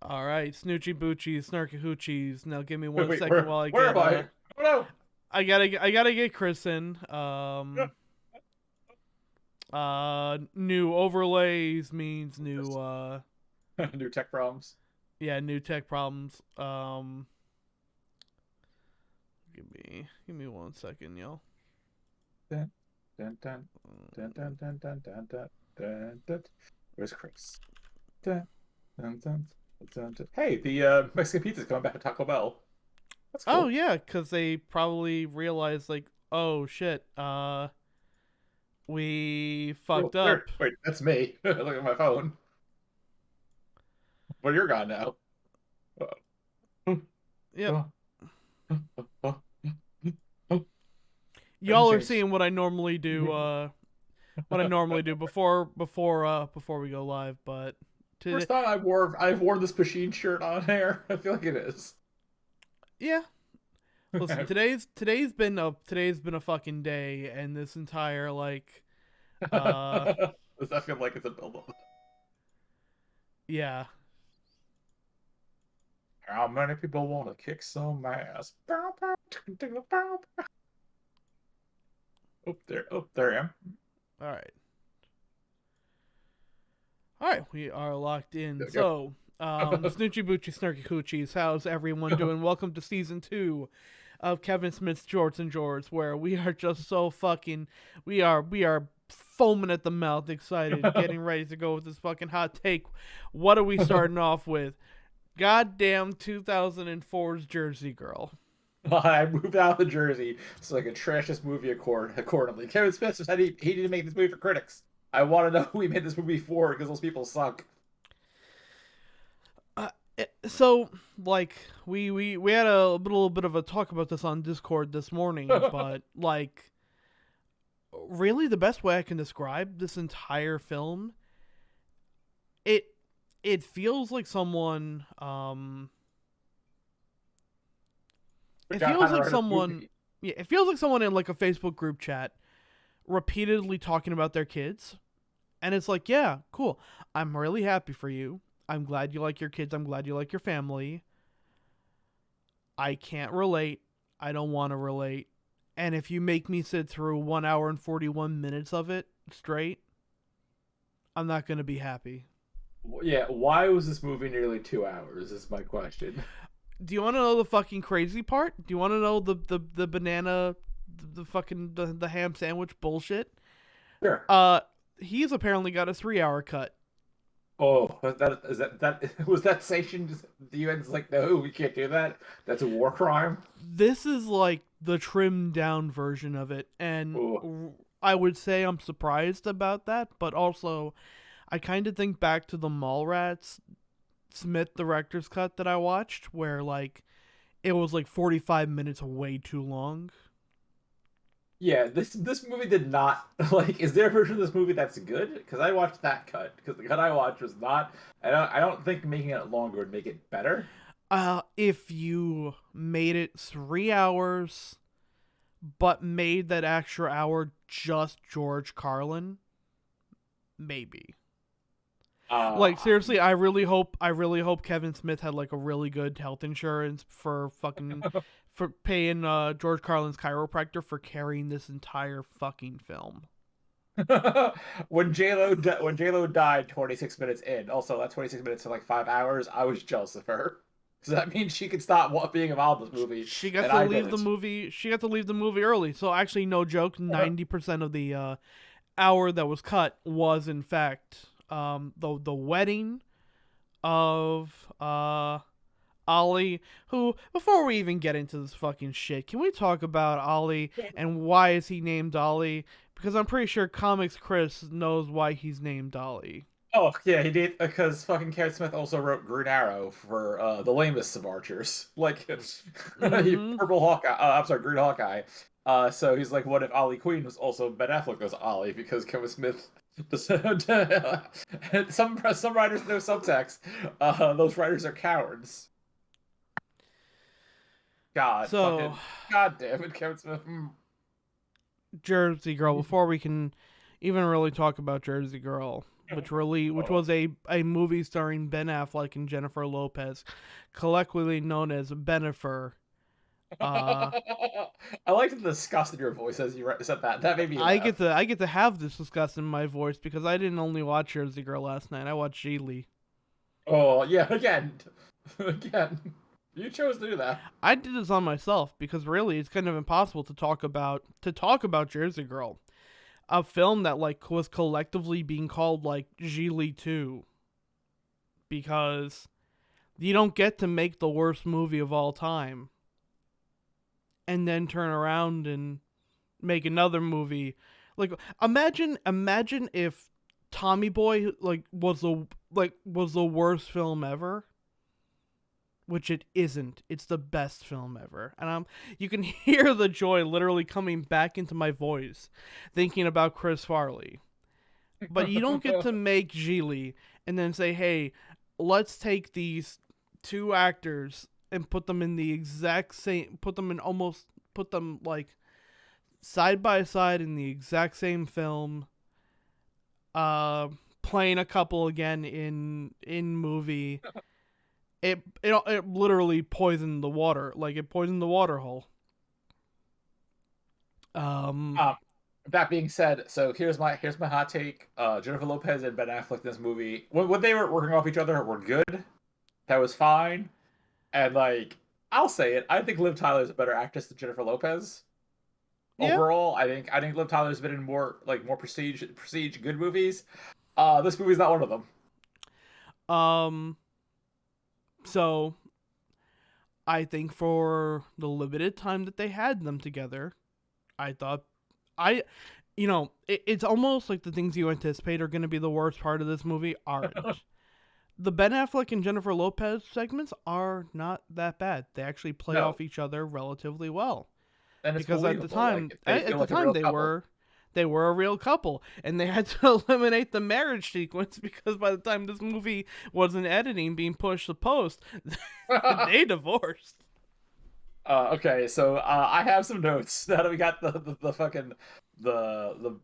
All right, Snoochie Boochies, Snarky Hoochies. Now give me one Wait, second while I where get am I? Oh I gotta get Chris in. no! New overlays means new New tech problems. yeah, new tech problems. Give me 1 second, y'all. Dun, dun, dun, dun, dun, dun, dun, dun, dun, dun, dun. Where's Chris? Dun, dun, dun, dun, dun. Hey, the Mexican pizza's coming back to Taco Bell. That's Oh cool. yeah, because they probably realized like, oh shit, we Oh, fucked there. up. Wait, that's me. Look at my phone. Well, you're gone now. Uh, Yep, uh, uh, uh, Things y'all are changed. seeing what I normally do. What I normally do before we go live, but today, First time I've worn this Pasheen shirt on air. I feel like it is. yeah. Listen, today's been a fucking day, and this entire like, Does that feel like it's a build-up? yeah. How many people want to kick some ass? Oh, there I am. All right. All right, we are locked in. There we So, Snoochie Boochie Snarky Hoochies, how's everyone go. doing? Welcome to season 2 of Kevin Smith's Jorts and Jorts, where we are just so fucking, we are foaming at the mouth, excited, getting ready to go with this fucking hot take. What are we starting off with? Goddamn 2004's Jersey Girl. I moved out of the Jersey so I could trash this movie accordingly. Kevin Smith said he didn't make this movie for critics. I want to know who he made this movie for because those people suck. Uh, so like we had a little bit of a talk about this on Discord this morning, but like really the best way I can describe this entire film, it it feels like someone it Forgot how feels to like write a someone movie. yeah, it feels like someone in like a Facebook group chat repeatedly talking about their kids. And it's like, yeah, cool. I'm really happy for you. I'm glad you like your kids. I'm glad you like your family. I can't relate. I don't want to relate. And if you make me sit through 1 hour and 41 minutes of it straight, I'm not going to be happy. Yeah, why was this movie nearly 2 hours? Is my question. Do you want to know the fucking crazy part? Do you want to know the banana, the fucking the ham sandwich bullshit? Sure. Uh, he's apparently got a 3 hour cut. Oh, that is that was that sanctioned? The UN's like, no, we can't do that. That's a war crime. This is like the trimmed down version of it, and Oh, I would say I'm surprised about that, but also I kind of think back to the Mallrats Smith director's cut that I watched, where like it was like 45 minutes way too long. yeah. This movie did not like. Is there a version of this movie that's good? Because I watched that cut. Because the cut I watched was not. I don't think making it longer would make it better. If you made it 3 hours, but made that extra hour just George Carlin, maybe. Like Uh seriously, I really hope Kevin Smith had like a really good health insurance for fucking for paying George Carlin's chiropractor for carrying this entire fucking film. when J Lo died 26 minutes in. Also, that 26 minutes to like 5 hours. I was jealous of her. So that means she could stop being involved in this movie, She got and to I leave the didn't. movie. She got to leave the movie early. So actually, no joke, 90% of the hour that was cut was in fact the wedding of Ollie, who, before we even get into this fucking shit, can we talk about Ollie and why is he named Ollie? Because I'm pretty sure Comics Chris knows why he's named Ollie. Oh yeah, he did because fucking Kevin Smith also wrote Green Arrow for the lamest of archers, like Mm-hmm. Purple Hawkeye. I'm sorry, Green Hawkeye. So he's like, what if Ollie Queen was also Ben Affleck was Ollie because Kevin Smith. Some writers know subtext. Those writers are cowards. God, So, fucking, God damn it, Kevin Smith. Jersey Girl, before we can even really talk about Jersey Girl, which Oh. was a movie starring Ben Affleck and Jennifer Lopez, collectively known as Benifer. Uh, I liked the disgust in your voice as you said that. That made me laugh. I get to have this disgust in my voice because I didn't only watch Jersey Girl last night. I watched Geely. Oh yeah, again, again. You chose to do that. I did this on myself because really it's kind of impossible to talk about Jersey Girl, a film that like was collectively being called like Geely 2 because you don't get to make the worst movie of all time and then turn around and make another movie. Like imagine if Tommy Boy was the worst film ever, which it isn't. It's the best film ever. And you can hear the joy literally coming back into my voice thinking about Chris Farley. But you don't get to make Geely and then say, "Hey, let's take these two actors and put them in the exact same put them like side by side in the exact same film, playing a couple again in movie." It literally poisoned the water, like it poisoned the water hole. Um, Um, that being said, so here's my hot take. Jennifer Lopez and Ben Affleck in this movie, when they were working off each other, were good. That was fine. And like, I'll say it, I think Liv Tyler is a better actress than Jennifer Lopez. yeah. Overall, I think Liv Tyler's been in more prestige good movies. This movie's not one of them. Um, so I think for the limited time that they had them together, I thought I it's almost like the things you anticipate are going to be the worst part of this movie aren't. The Ben Affleck and Jennifer Lopez segments are not that bad. They actually play No, off each other relatively well. and it's Because believable. Like they feel like a real couple. they were a real couple and they had to eliminate the marriage sequence because by the time this movie was in editing being pushed to post, they divorced. Okay, so I have some notes now that we got the fucking the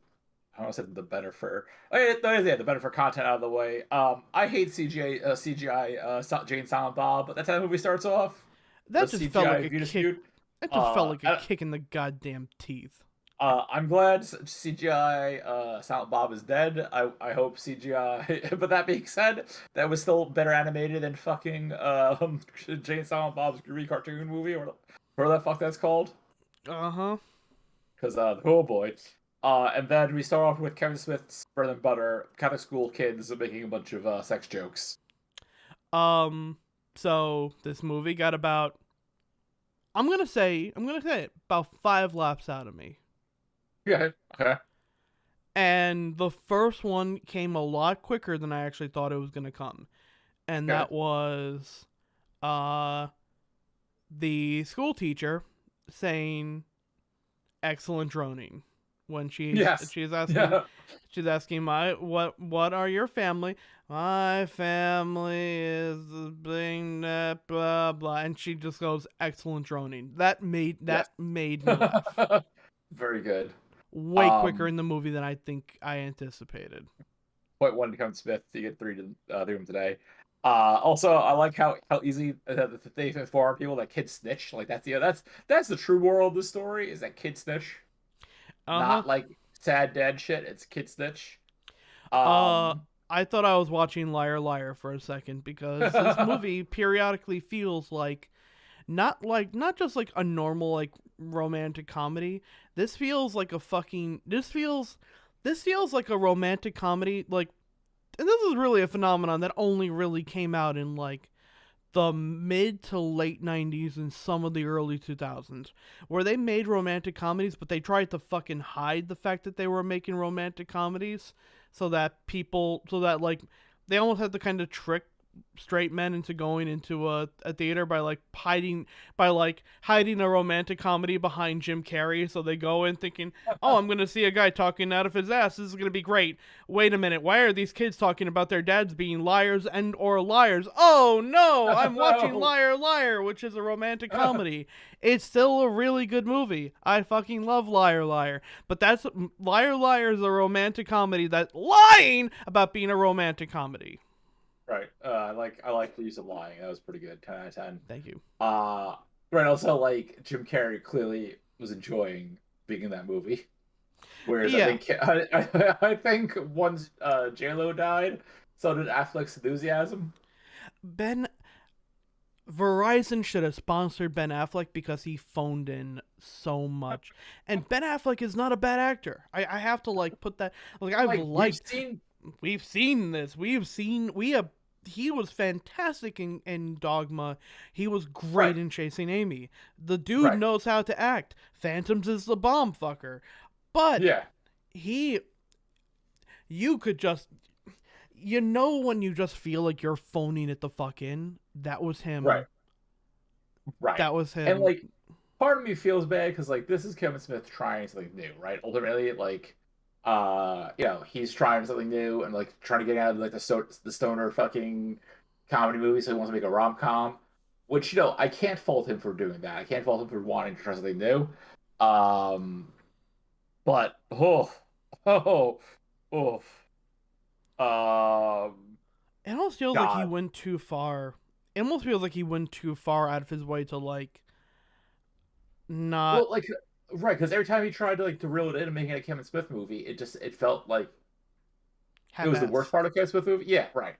I don't say the better for yeah, the better for content out of the way. I hate CGI Jane Silent Bob. That's how the movie starts off. The That just felt like CGI a Venus kick. feud. That just felt Uh, like a kick in the goddamn teeth. I'm glad CGI Silent Bob is dead. I hope CGI. But that being said, that was still better animated than fucking Jane Silent Bob's cartoon movie or whatever the fuck that's called. Uh-huh. Because oh boy. And then we start off with Kevin Smith's bread and butter, Catholic school kids making a bunch of sex jokes. So this movie got about I'm gonna say it, about 5 laps out of me. Yeah. Okay. And the first one came a lot quicker than I actually thought it was gonna come. And Okay. that was uh the school teacher saying excellent droning when Yes. she's asking Yeah. my what are your family? My family is being blah blah, and she just goes excellent droning. Yes. Made me laugh Very good. way quicker in the movie than I think I anticipated. Point one to Kevin Smith. You get three to him today. Also, I like how easy they inform people that kids snitch. Like that's the true moral of the story is that kids snitch, Uh huh. not like sad dad shit. It's kid snitch. Uh, Um, I thought I was watching Liar Liar for a second because this movie periodically feels like not just like a normal like romantic comedy. This feels like a romantic comedy like, and this is really a phenomenon that only really came out in like the mid to late 90s and some of the early 2000s where they made romantic comedies but they tried to fucking hide the fact that they were making romantic comedies so that like they almost had to kind of trick straight men into going into a theater by hiding a romantic comedy behind Jim Carrey. So they go in thinking, "Oh, I'm gonna see a guy talking out of his ass. This is gonna be great." Wait a minute, why are these kids talking about their dads being liars and or liars? Oh no, I'm watching No. Liar Liar, which is a romantic comedy. It's still a really good movie. I fucking love Liar Liar. But that's Liar Liar is a romantic comedy that's lying about being a romantic comedy. Right. I like the use of lying. That was pretty good. 10 out of 10. Thank you. Right. Also, like Jim Carrey clearly was enjoying being in that movie. Whereas Yeah, I think once J Lo died, so did Affleck's enthusiasm. Ben Verizon should have sponsored Ben Affleck because he phoned in so much. And Ben Affleck is not a bad actor. I have to like put that like I've Like liked we've seen this. We have he was fantastic in Dogma. He was great right, in Chasing Amy. The dude right, knows how to act. Phantoms is the bomb fucker. But yeah, he you could just when you just feel like you're phoning it the fuck in, that was right, him. right. That was And him. like, part of me feels bad because like this is Kevin Smith trying something new, right? Ultimately, like, he's trying something new and like trying to get out of like the stoner fucking comedy movie, so he wants to make a rom com. Which I can't fault him for doing that. I can't fault him for wanting to try something new. Um, but oh, oh, um, It almost feels like he God. went too far. It almost feels like he went too far out of his way to like not Well, like, right, because every time he tried to like to reel it in and make it a Kevin Smith movie, it felt like it was the worst half-assed. part of Kevin Smith movie. Yeah, right.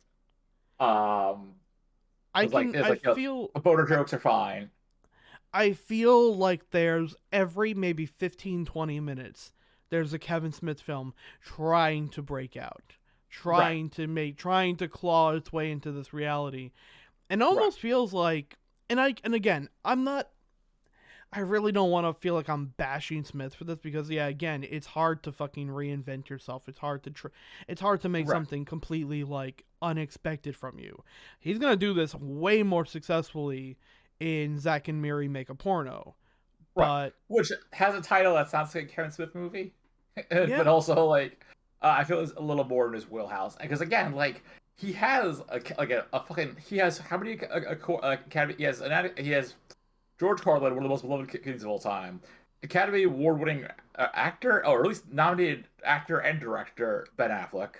Um, I it's like can it's I like feel the boner jokes are fine. I feel like there's every maybe 15-20 minutes there's a Kevin Smith film trying to break out, Right, trying to claw its way into this reality. And it right, almost feels like and again, I really don't want to feel like I'm bashing Smith for this because yeah, again, it's hard to fucking reinvent yourself. It's hard to make right, something completely like unexpected from you. He's going to do this way more successfully in Zack and Miri Make a Porno. right. But Which has a title that sounds like a Kevin Smith movie, but yeah, also like I feel it's a little more in his wheelhouse because again, like he has a fucking he has how many academy he has George Carlin, one of the most beloved kids of all time, Academy Award-winning actor, or at least nominated actor and director Ben Affleck,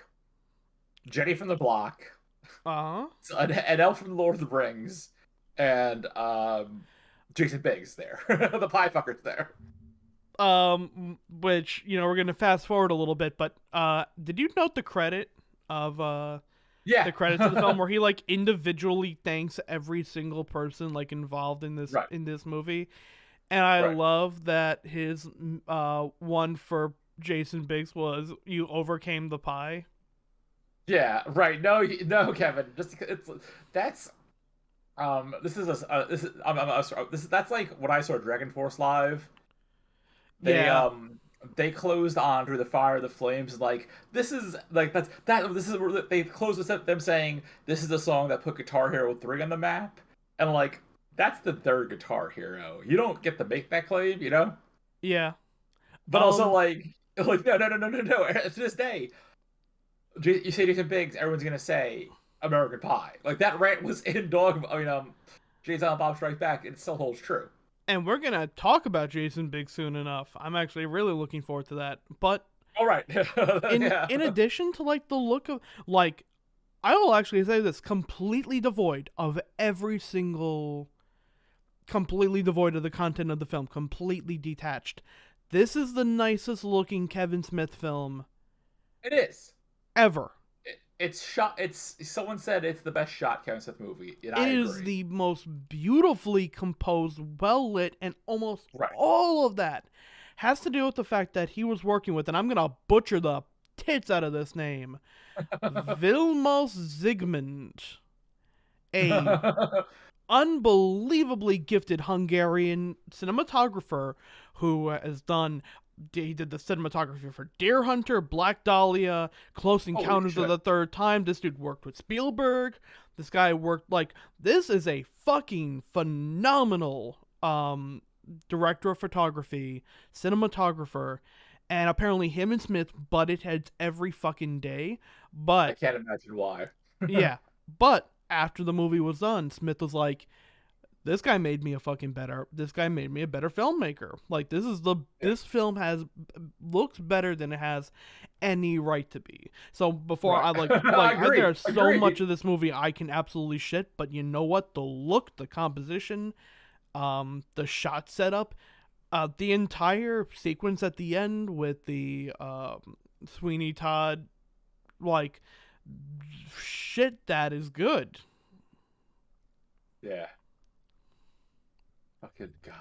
Jenny from the Block, uh-huh. an elf from the Lord of the Rings, and Jason Biggs there, the pie fucker's there. Which, we're going to fast forward a little bit, but did you note of Yeah, the credits of the film where he like individually thanks every single person like involved right, in this movie, and I right. love that his one for Jason Biggs was "You overcame the pie." Yeah, right. No, no, Kevin. Just it's that's this is a this is this is that's like when I saw Dragon Force live. They Yeah, they closed on through the fire, the flames. Like this is like this is where they closed with them saying this is the song that put Guitar Hero 3 on the map, and like that's the third Guitar Hero. You don't get to make that claim, you know. yeah. But also Um, like no. To this day, you say Jason Biggs, everyone's gonna say American Pie. Like that rant was in Dog. I mean, Jay Silent Bob Strikes Back. It still holds true. and we're gonna talk about Jason Biggs soon enough. I'm actually really looking forward to that. But All right, yeah, in addition to like the look of like, I will actually say this completely devoid of completely devoid of the content of the film, completely detached. This is the nicest looking Kevin Smith film it is. ever. It's shot. It's someone said it's the best shot Kevin Smith movie, and It I is agree. the most beautifully composed, well lit, and almost Right. all of that has to do with the fact that he was working with, and I'm gonna butcher the tits out of this name, Vilmos Zsigmond, a unbelievably gifted Hungarian cinematographer who has done he did the cinematography for Deer Hunter, Black Dahlia, Close Holy Encounters of shit! the Third Time. This dude worked with Spielberg. This guy worked like this is a fucking phenomenal director of photography, cinematographer, and apparently him and Smith butted heads every fucking day. I But can't imagine why. yeah, but after the movie was done, Smith was like, this guy made me a fucking better. This guy made me a better filmmaker. Like Yeah. this film has looks better than it has any right to be. So before Right. I I agree. there's so much Agree. of this movie I can absolutely shit, but you know what? The look, the composition, the shot setup, the entire sequence at the end with the Sweeney Todd, like shit that is good. Yeah. Oh, good God.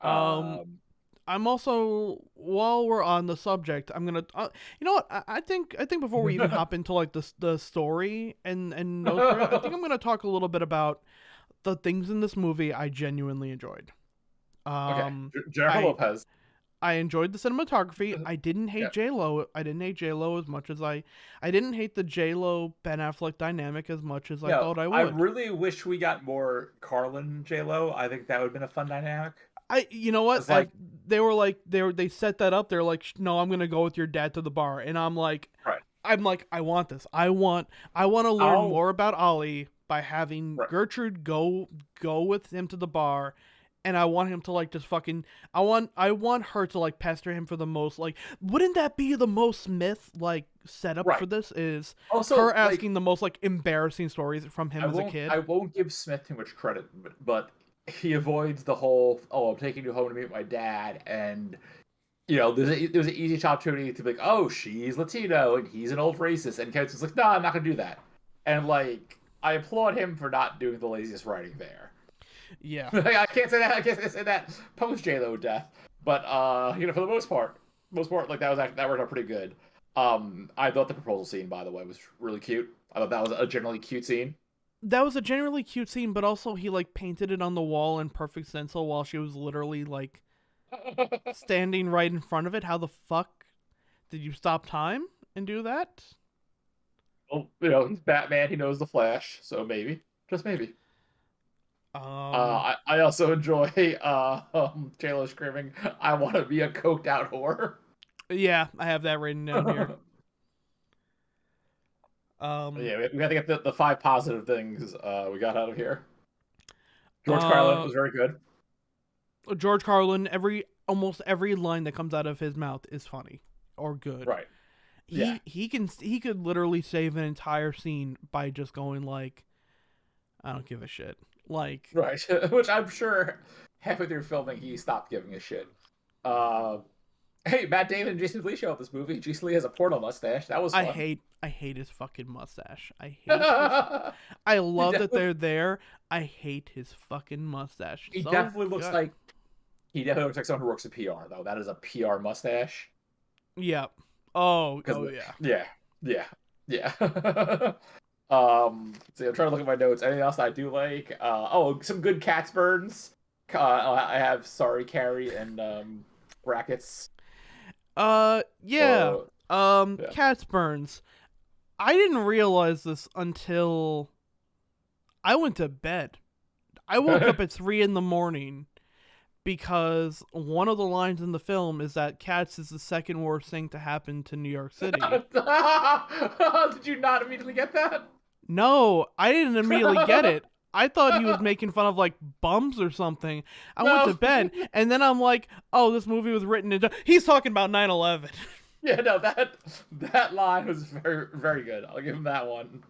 Um, I'm also while we're on the subject, I'm gonna you know what I think before we even hop into like the story and notes for it, I think I'm gonna talk a little bit about the things in this movie I genuinely enjoyed. Okay. Um, Jennifer I Lopez. I enjoyed the cinematography. I didn't hate Yeah. J Lo. I didn't hate J Lo as much as I didn't hate the J Lo Ben Affleck dynamic as much as I No, thought I I would. really wish we got more Carlin J Lo. I think that would have been a fun dynamic. I you know what It's like, they were like they set that up. They're like, no, I'm gonna go with your dad to the bar, and right. I'm like, I want this. I want to learn I'll more about Ollie by having right. Gertrude go with him to the bar, and I want him to like just fucking. I want her to like pester him for the most like. Wouldn't that be the most Smith like setup for Right. this? Is her Also, like, asking the most like embarrassing stories from him as a I kid? won't give Smith too much credit, but he avoids the whole, oh, I'm taking you home to meet my dad, and there's an easy opportunity to be like, oh, she's Latino and he's an old racist, and Kevin's like, no, I'm not gonna do that, and like, I applaud him for not doing the laziest writing there. Yeah. I can't say that. I can't say that post J Lo death, but for the most part, like that worked out pretty good. I thought the proposal scene, by the way, was really cute. I thought that was a generally cute scene. That was a generally cute scene, but also he like painted it on the wall in perfect stencil while she was literally like standing right in front of it. How the fuck did you stop time and do that? Well, he's Batman. He knows the Flash, so maybe, just maybe. Um, I also enjoy J-Lo screaming, "I want to be a coked out whore." yeah, I have that written down here. Um, Yeah, we have to get the five positive things we got out of here. George Carlin uh, was very good. George Carlin, almost every line that comes out of his mouth is funny or good. Right. Yeah. He could literally save an entire scene by just going like, I don't give a shit. Like, Right. Which I'm sure halfway through filming he stopped giving a shit. Uh, hey, Matt Damon and Jason Lee show up this movie. Jason Lee has a porno mustache. That was fun. I hate his fucking mustache. he I love that definitely they're there. I hate his fucking mustache. he So definitely looks good. like he definitely looks like someone who works in PR though. That is a PR mustache. Yeah. Oh, Because yeah. yeah, yeah, yeah. See, I'm trying to look at my notes. Anything else I do like? Some good Cats burns. I have Sorry Carrie and brackets. Yeah. Yeah. Cat's burns. I didn't realize this until I went to bed. I woke up at 3 in the morning because one of the lines in the film is that cats is the second worst thing to happen to New York City. Did you not immediately get that? No, I didn't immediately get it. I thought he was making fun of like bums or something. I went to No. bed and then I'm like, oh, this movie was written in. He's talking about 9/11. Yeah, no, that line was very very good. I'll give him that one.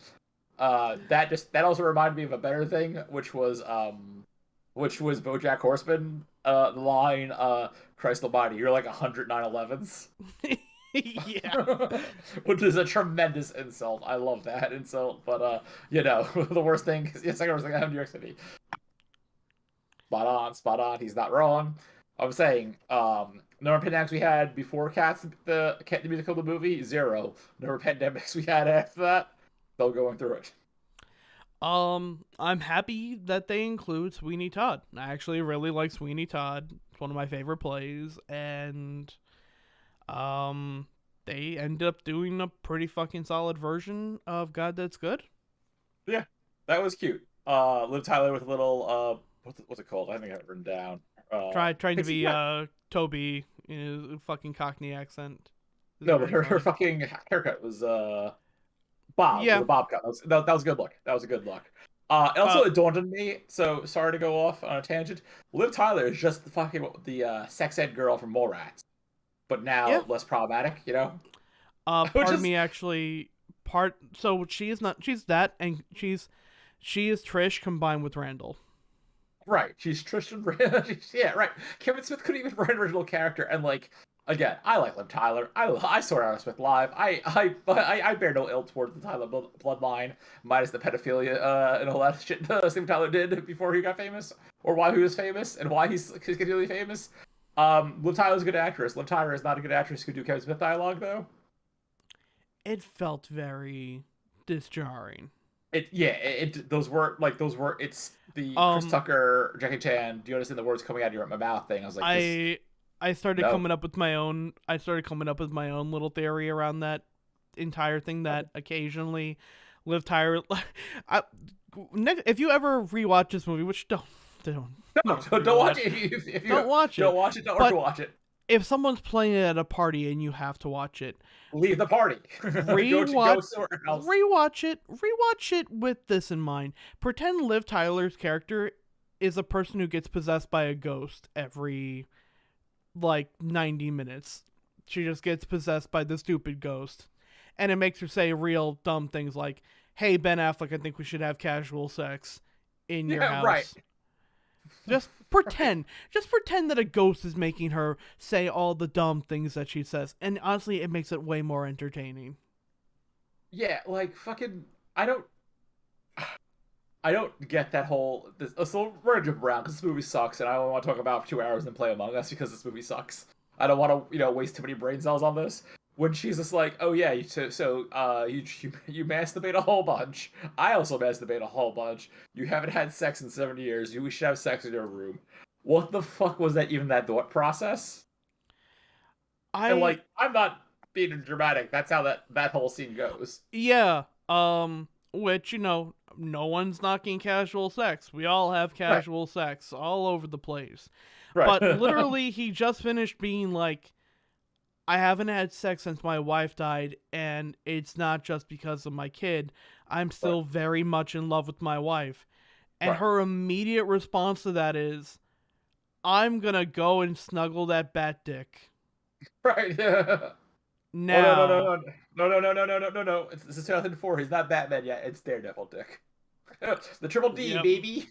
That also reminded me of a better thing, which was BoJack Horseman. The line, "Christ Almighty, you're like 109/11s," Yeah. which is a tremendous insult. I love that insult, but the worst thing, the second worst thing I have in New York City. Spot on. He's not wrong. I'm saying, number of pandemics we had before Cats, the musical, the movie, zero. Number of pandemics we had after that, still going through it. I'm happy that they include Sweeney Todd. I actually really like Sweeney Todd. It's one of my favorite plays, and they ended up doing a pretty fucking solid version of God That's Good. Yeah, That was cute. Liv Tyler with a little what's it called? I think I have it written down. Trying to Pixie be cut. Toby in a fucking Cockney accent. It's No, but very her funny. fucking haircut was bob. It was Yeah. a bob cut. That was a good look. That was a good look. And Uh. also it dawned on me. So sorry to go off on a tangent. Liv Tyler is just the fucking sex ed girl from Mallrats, but Yeah. now less problematic. You know, which Part of is me actually So she is not. She's that, and she is Trish combined with Randall. right. She's Tristan. Yeah, right. Kevin Smith couldn't even write an original character, and like again, I like Liv Tyler. I saw Aerosmith live. I bear no ill towards the Tyler bloodline, minus the pedophilia and all that shit Steve Tyler did before he got famous, or why he was famous, and why he's continually famous. Liv Tyler's a good actress. Liv Tyler is not a good actress who could do Kevin Smith dialogue though. It felt very disjarring. Those were it's the Chris Um, Tucker, Jackie Chan. Do you understand the words coming out of my mouth thing? I was like, this I I started no. coming up with my own. I started coming up with my own little theory around that entire thing. That occasionally, Liv Tyler. I, if you ever rewatch this movie, which don't No, don't don't watch rewatch, it. If don't watch you don't it. watch it, don't But watch it. if someone's playing it at a party and you have to watch it, Leave the party. Go rewatch somewhere else. rewatch it with this in mind. Pretend Liv Tyler's character is a person who gets possessed by a ghost every like 90 minutes. She just gets possessed by the stupid ghost, and it makes her say real dumb things like, "Hey Ben Affleck, I think we should have casual sex in your Yeah, right. house." Just pretend. Just pretend that a ghost is making her say all the dumb things that she says. And honestly, it makes it way more entertaining. Yeah, like fucking. I don't. I don't get that whole. So we're gonna jump around because this movie sucks, and I only want to talk about it for 2 hours and play Among Us because this movie sucks. I don't want to, waste too many brain cells on this. When she's just like, "Oh yeah, you masturbate a whole bunch. I also masturbate a whole bunch. You haven't had sex in 7 years. We should have sex in your room." What the fuck was that? Even that thought process? And I like, I'm not being dramatic. That's how that whole scene goes. Yeah, which no one's knocking casual sex. We all have Right. casual sex all over the place. Right. But literally he just finished being like, I haven't had sex since my wife died, and it's not just because of my kid. I'm right. still very much in love with my wife. And Right. her immediate response to that is, I'm gonna go and snuggle that bat dick. Right. Oh no no Now. no no no no no no no no no no! This is 2004. He's not Batman yet. It's Daredevil, Dick. The Triple D, Yep. baby.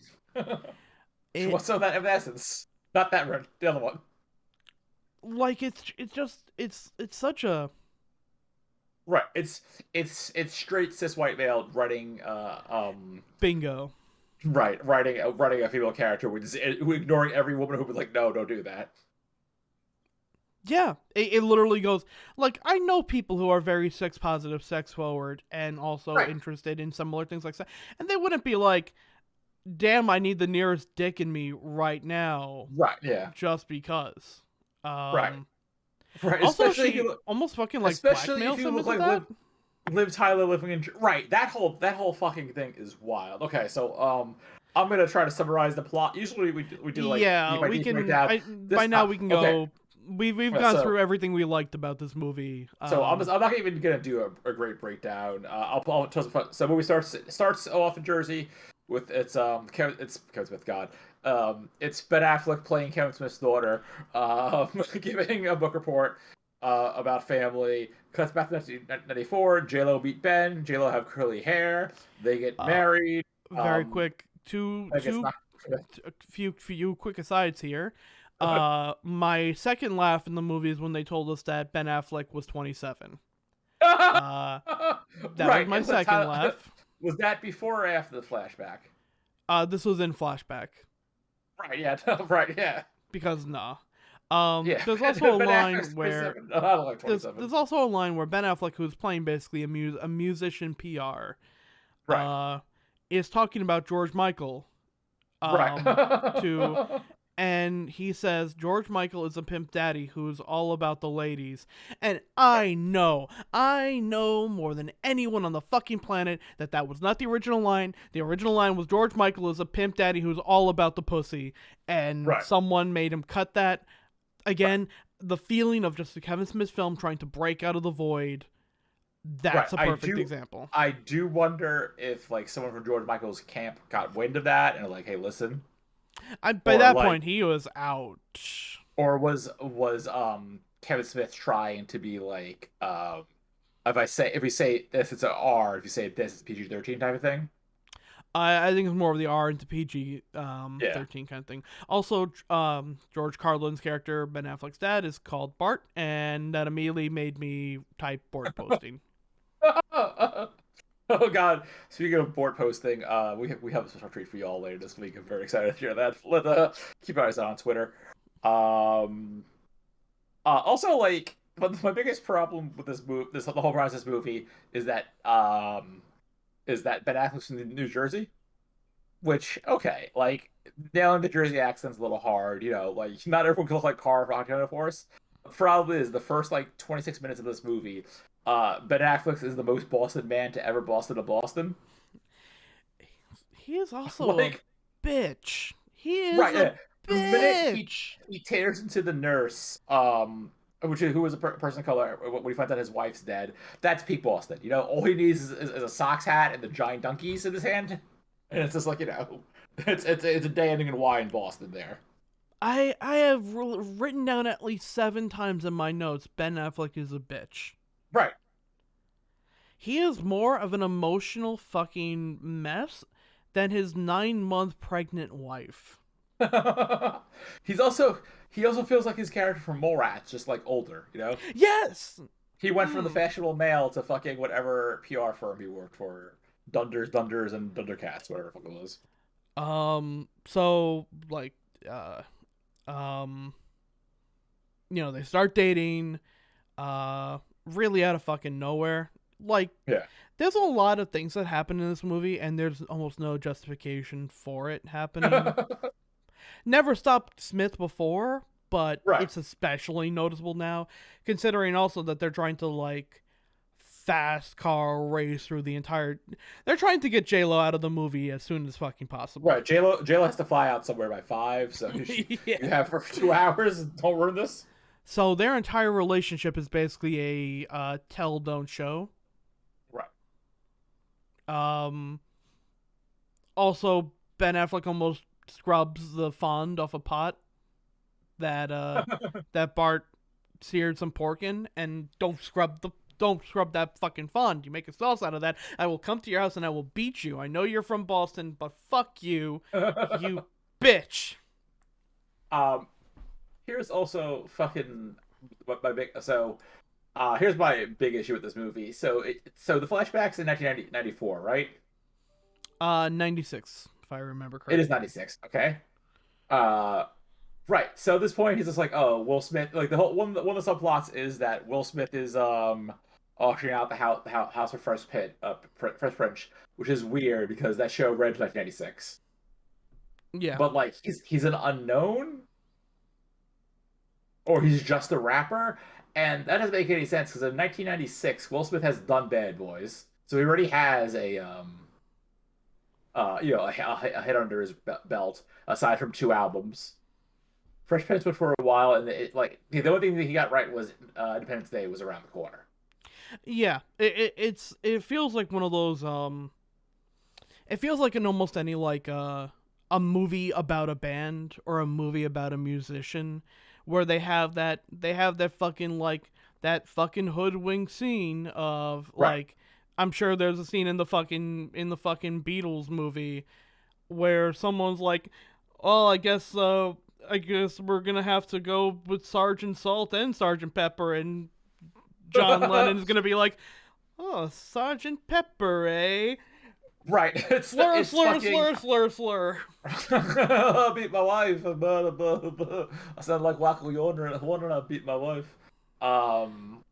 It What's some of that Evanescence? Not that one. The other one. like it's such a Right. It's straight cis white male writing bingo. writing a female character who ignoring every woman who was like, no, don't do that. Yeah, it literally goes like, I know people who are very sex positive, sex forward, and also Right. interested in similar things like that, and they wouldn't be like, "Damn, I need the nearest dick in me right now," Right. Yeah. just because. Right. Um. Right. Also, she almost fucking like Especially if blackmails you him look into like that. Liv Tyler living in right. That whole fucking thing is wild. Okay, so I'm gonna try to summarize the plot. Usually we do like Yeah, deep by we deep can. breakdown. By This now we can okay. go. We've Right, gone so through everything we liked about this movie. I'm not even gonna do a great breakdown. I'll tell some fun. So movie starts off in Jersey with it's Kevin Smith. God, it's Ben Affleck playing Kevin Smith's daughter, giving a book report about family. Cuts back to 1994. J Lo beat Ben. J Lo have curly hair. They get uh, married. Very quick. Two I guess not. a few quick asides here. My second laugh in the movie is when they told us that Ben Affleck was 27. That was Right. my second laugh. Was that before or after the flashback? This was in flashback Right. Yeah. Right. Yeah. because nah. Yeah. There's also a Ben line Affleck's where 27. I don't like there's 27. also a line where Ben Affleck, who's playing basically a musician PR, Right. is talking about George Michael, Right. to and he says George Michael is a pimp daddy who's all about the ladies. And Right. I know more than anyone on the fucking planet that that was not the original line. The original line was George Michael is a pimp daddy who's all about the pussy, and Right. someone made him cut that. Right. Again, the feeling of just a Kevin Smith film trying to break out of the void. Right. That's a perfect example. I do wonder if like someone from George Michael's camp got wind of that and like, hey, listen, By or that like, point, he was out. or was Kevin Smith trying to be like, if we say this, it's an R. If you say this, it's PG-13 type of thing. I think it's more of the R into PG Yeah. 13 kind of thing. Also, George Carlin's character, Ben Affleck's dad, is called Bart, and that immediately made me type board posting. Oh God! Speaking of board posting, we have a special treat for you all later this week. I'm very excited to share that. Keep your eyes out on Twitter. Um, Also, like, but my biggest problem with this movie, the whole process movie, is that Ben Affleck's from New Jersey, which okay, like nailing the Jersey accent's a little hard, you know, like not everyone can look like Carr from October Force. Problem is the first like 26 minutes of this movie, Ben Affleck is the most Boston man to ever Boston a Boston. He is also a Like bitch. He is right, a yeah. The minute bitch. he tears into the nurse, who was a person of color, when he finds out his wife's dead, that's peak Boston. You know, all he needs is a socks hat and the giant donkeys in his hand, and it's just like, you know, it's a day ending in Y in Boston there. I have written down at least 7 times in my notes. Ben Affleck is a bitch. Right. He is more of an emotional fucking mess than his 9-month pregnant wife. He also feels like his character from Mallrats, just like older. You know, Yes. he went from the fashionable male to fucking whatever PR firm he worked for, Dunders and Dundercats, whatever the fuck it was. So like, uh, um, they start dating, really out of fucking nowhere. Like, Yeah. there's a lot of things that happen in this movie, and there's almost no justification for it happening. Never stopped Smith before, but Right. it's especially noticeable now, considering also that they're trying to like fast car race through the entire. They're trying to get J Lo out of the movie as soon as fucking possible. Right. J-Lo has to fly out somewhere by 5, so Yeah. you have for 2 hours. Don't ruin this. So their entire relationship is basically a tell don't show. Right. Um. Also, Ben Affleck almost scrubs the fond off a pot that that Bart seared some pork in, and don't scrub that fucking fond. You make a sauce out of that. I will come to your house and I will beat you. I know you're from Boston, but fuck you, you bitch. um, here's also fucking my big here's my big issue with this movie. So the flashbacks in 1994, right? 96, if I remember It is correctly. 96. Okay. Uh, right. So at this point, he's just like, oh, Will Smith. Like the whole one of the subplots is that Will Smith is auctioning out the House of Fresh Prince, which is weird because that show ran to 1996. Yeah. But like he's an unknown, or he's just a rapper, and that doesn't make any sense because in 1996, Will Smith has done Bad Boys, so he already has a hit under his belt aside from 2 albums. Fresh Prince went for a while, and the only thing that he got right was Independence Day was around the corner. Yeah. It feels like one of those it feels like in almost any like a movie about a band or a movie about a musician where they have that fucking like that fucking hoodwink scene of Right. like I'm sure there's a scene in the fucking Beatles movie where someone's like, "Oh, I guess we're gonna have to go with Sergeant Salt and Sergeant Pepper," and John Lennon's gonna be like, "Oh, Sergeant Pepper, eh? Right. Slur, It's slur, fucking. slur, slur, slur." I beat my wife. I sound like Wacko Warner. I beat my wife. Um.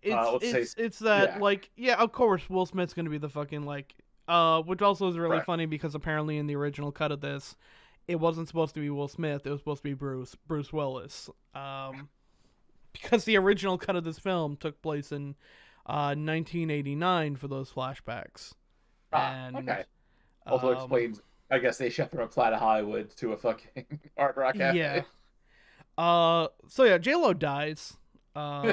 It's Let's say, it's it's that yeah. like, yeah, of course Will Smith's gonna be the fucking like Which also is really Right. funny because apparently in the original cut of this, it wasn't supposed to be Will Smith. It was supposed to be Bruce Willis. Because the original cut of this film took place in 1989 for those flashbacks, Ah, and okay. Also um, explains. I guess they shipped from a Planet Hollywood to a fucking Hard Rock yeah. Cafe. So yeah, J Lo dies. Um,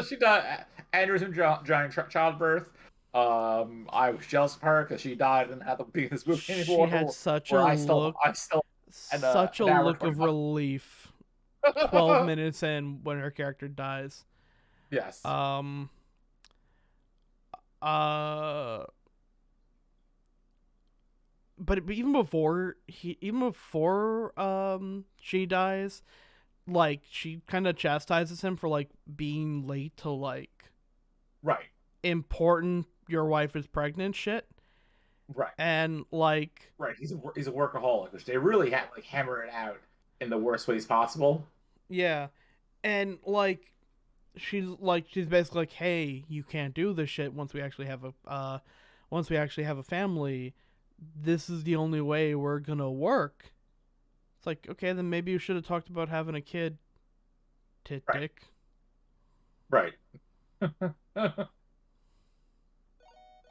She died. Aneurysm, giant childbirth. I was jealous of her because she died and had to be in this movie she had anymore. such Where a I still, and such a an hour look twenty of five. relief 12 minutes in when her character dies. Yes. Um, uh, but even before she dies, like she kind of chastises him for like being late to like Right. important your wife is pregnant shit, Right. and like Right. He's a workaholic, which they really had like hammer it out in the worst ways possible. yeah, and like she's basically like, hey, you can't do this shit once we actually have a family. This is the only way we're gonna work. It's like, okay, then maybe you should have talked about having a kid, tit Right. dick. Right.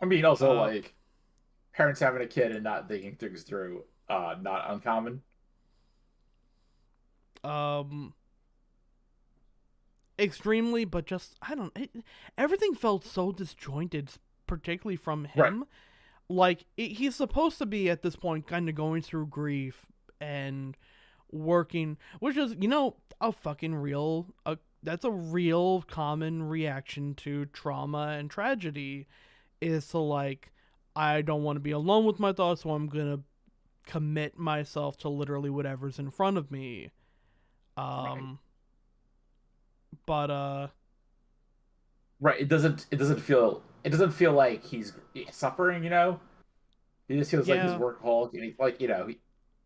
I mean, also Uh, like parents having a kid and not thinking things through, not uncommon. um, extremely, but just I don't. Everything felt so disjointed, particularly from Right. him. Like he's supposed to be at this point, kind of going through grief and working, which is a fucking real. That's a real common reaction to trauma and tragedy. Is to like, I don't want to be alone with my thoughts, so I'm gonna commit myself to literally whatever's in front of me. Right. Um, but Right. It doesn't feel like he's suffering. He just feels like he's a yeah, workaholic,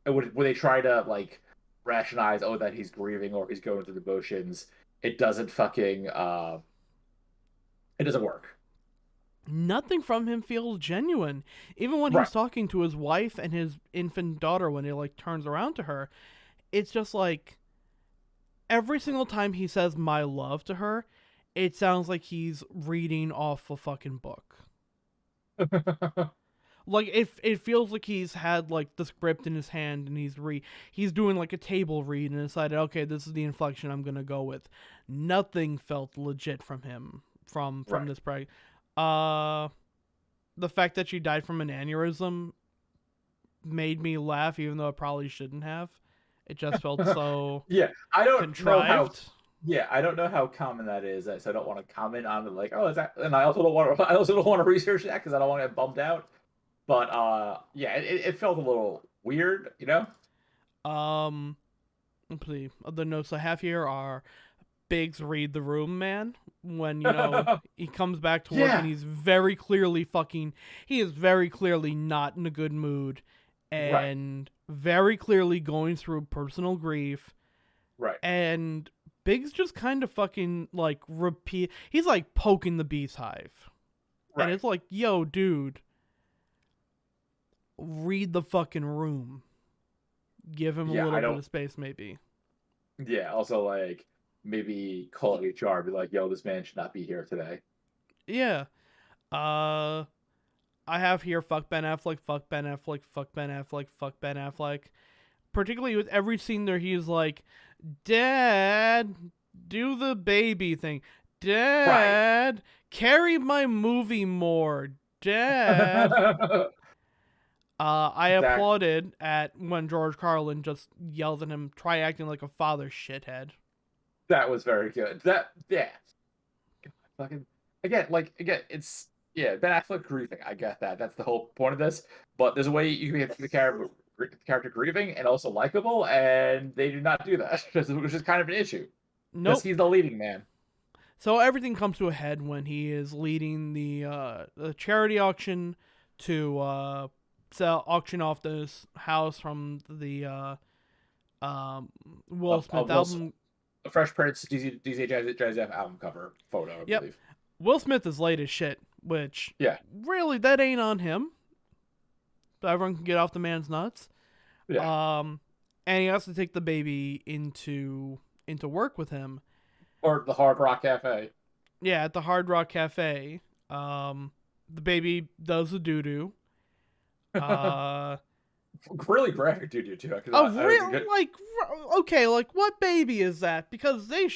and when they try to like rationalize, oh, that he's grieving or he's going through the motions, it doesn't fucking it doesn't work. nothing from him feels genuine. Even when Right. he's talking to his wife and his infant daughter, when he like turns around to her, it's just like every single time he says "my love" to her, it sounds like he's reading off a fucking book. Like it feels like he's had like the script in his hand and he's doing like a table read and decided, okay, this is the inflection I'm gonna go with. Nothing felt legit from him from Right. this preg. Uh, the fact that she died from an aneurysm made me laugh, even though it probably shouldn't have. It just felt so Yeah, I don't know how. contrived. Yeah, I don't know how common that is, so I don't want to comment on it. Like, oh, is that? And I also don't want to. I also don't want to research that because I don't want to get bummed out. But yeah, it felt a little weird. Um, let's see. The notes I have here are Biggs read the room, man. When he comes back to work and Yeah. he's very clearly he is very clearly not in a good mood, Right. and very clearly going through personal grief. Right. And Biggs just kind of fucking like repeat. He's like poking the beehive, and Right. it's like, yo, dude, read the fucking room. Give him a Yeah. little I bit don't. of space, maybe. Yeah. Also, like maybe call HR, be like, "Yo, this man should not be here today." Yeah. Uh, I have here fuck Ben Affleck, fuck Ben Affleck, fuck Ben Affleck, fuck Ben Affleck. Particularly with every scene there, he's like, Dad, do the baby thing. Right. Dad, carry my movie more. Dad. I That applauded at when George Carlin just yells at him, try acting like a father, shithead. that was very good. That yeah. Fucking again, it's yeah, Ben Affleck grieving. I get that. That's the whole point of this. But there's a way you can get the character grieving and also likable, and they do not do that, which is kind of an issue because Nope. he's the leading man. So everything comes to a head when he is leading the charity auction to sell auction off this house from the Will Smith Of Will album. Fresh Prince DJ Jazzy F album cover photo, I Yep, believe. Will Smith is late as shit, which Yeah, really that ain't on him. so everyone can get off the man's nuts. Yeah. Um, and he has to take the baby into work with him. Or the Hard Rock Cafe. Yeah, at the Hard Rock Cafe. The baby does the doo doo. Uh, Really graphic doo-doo too. a I was a real good. like okay, like what baby is that? Because I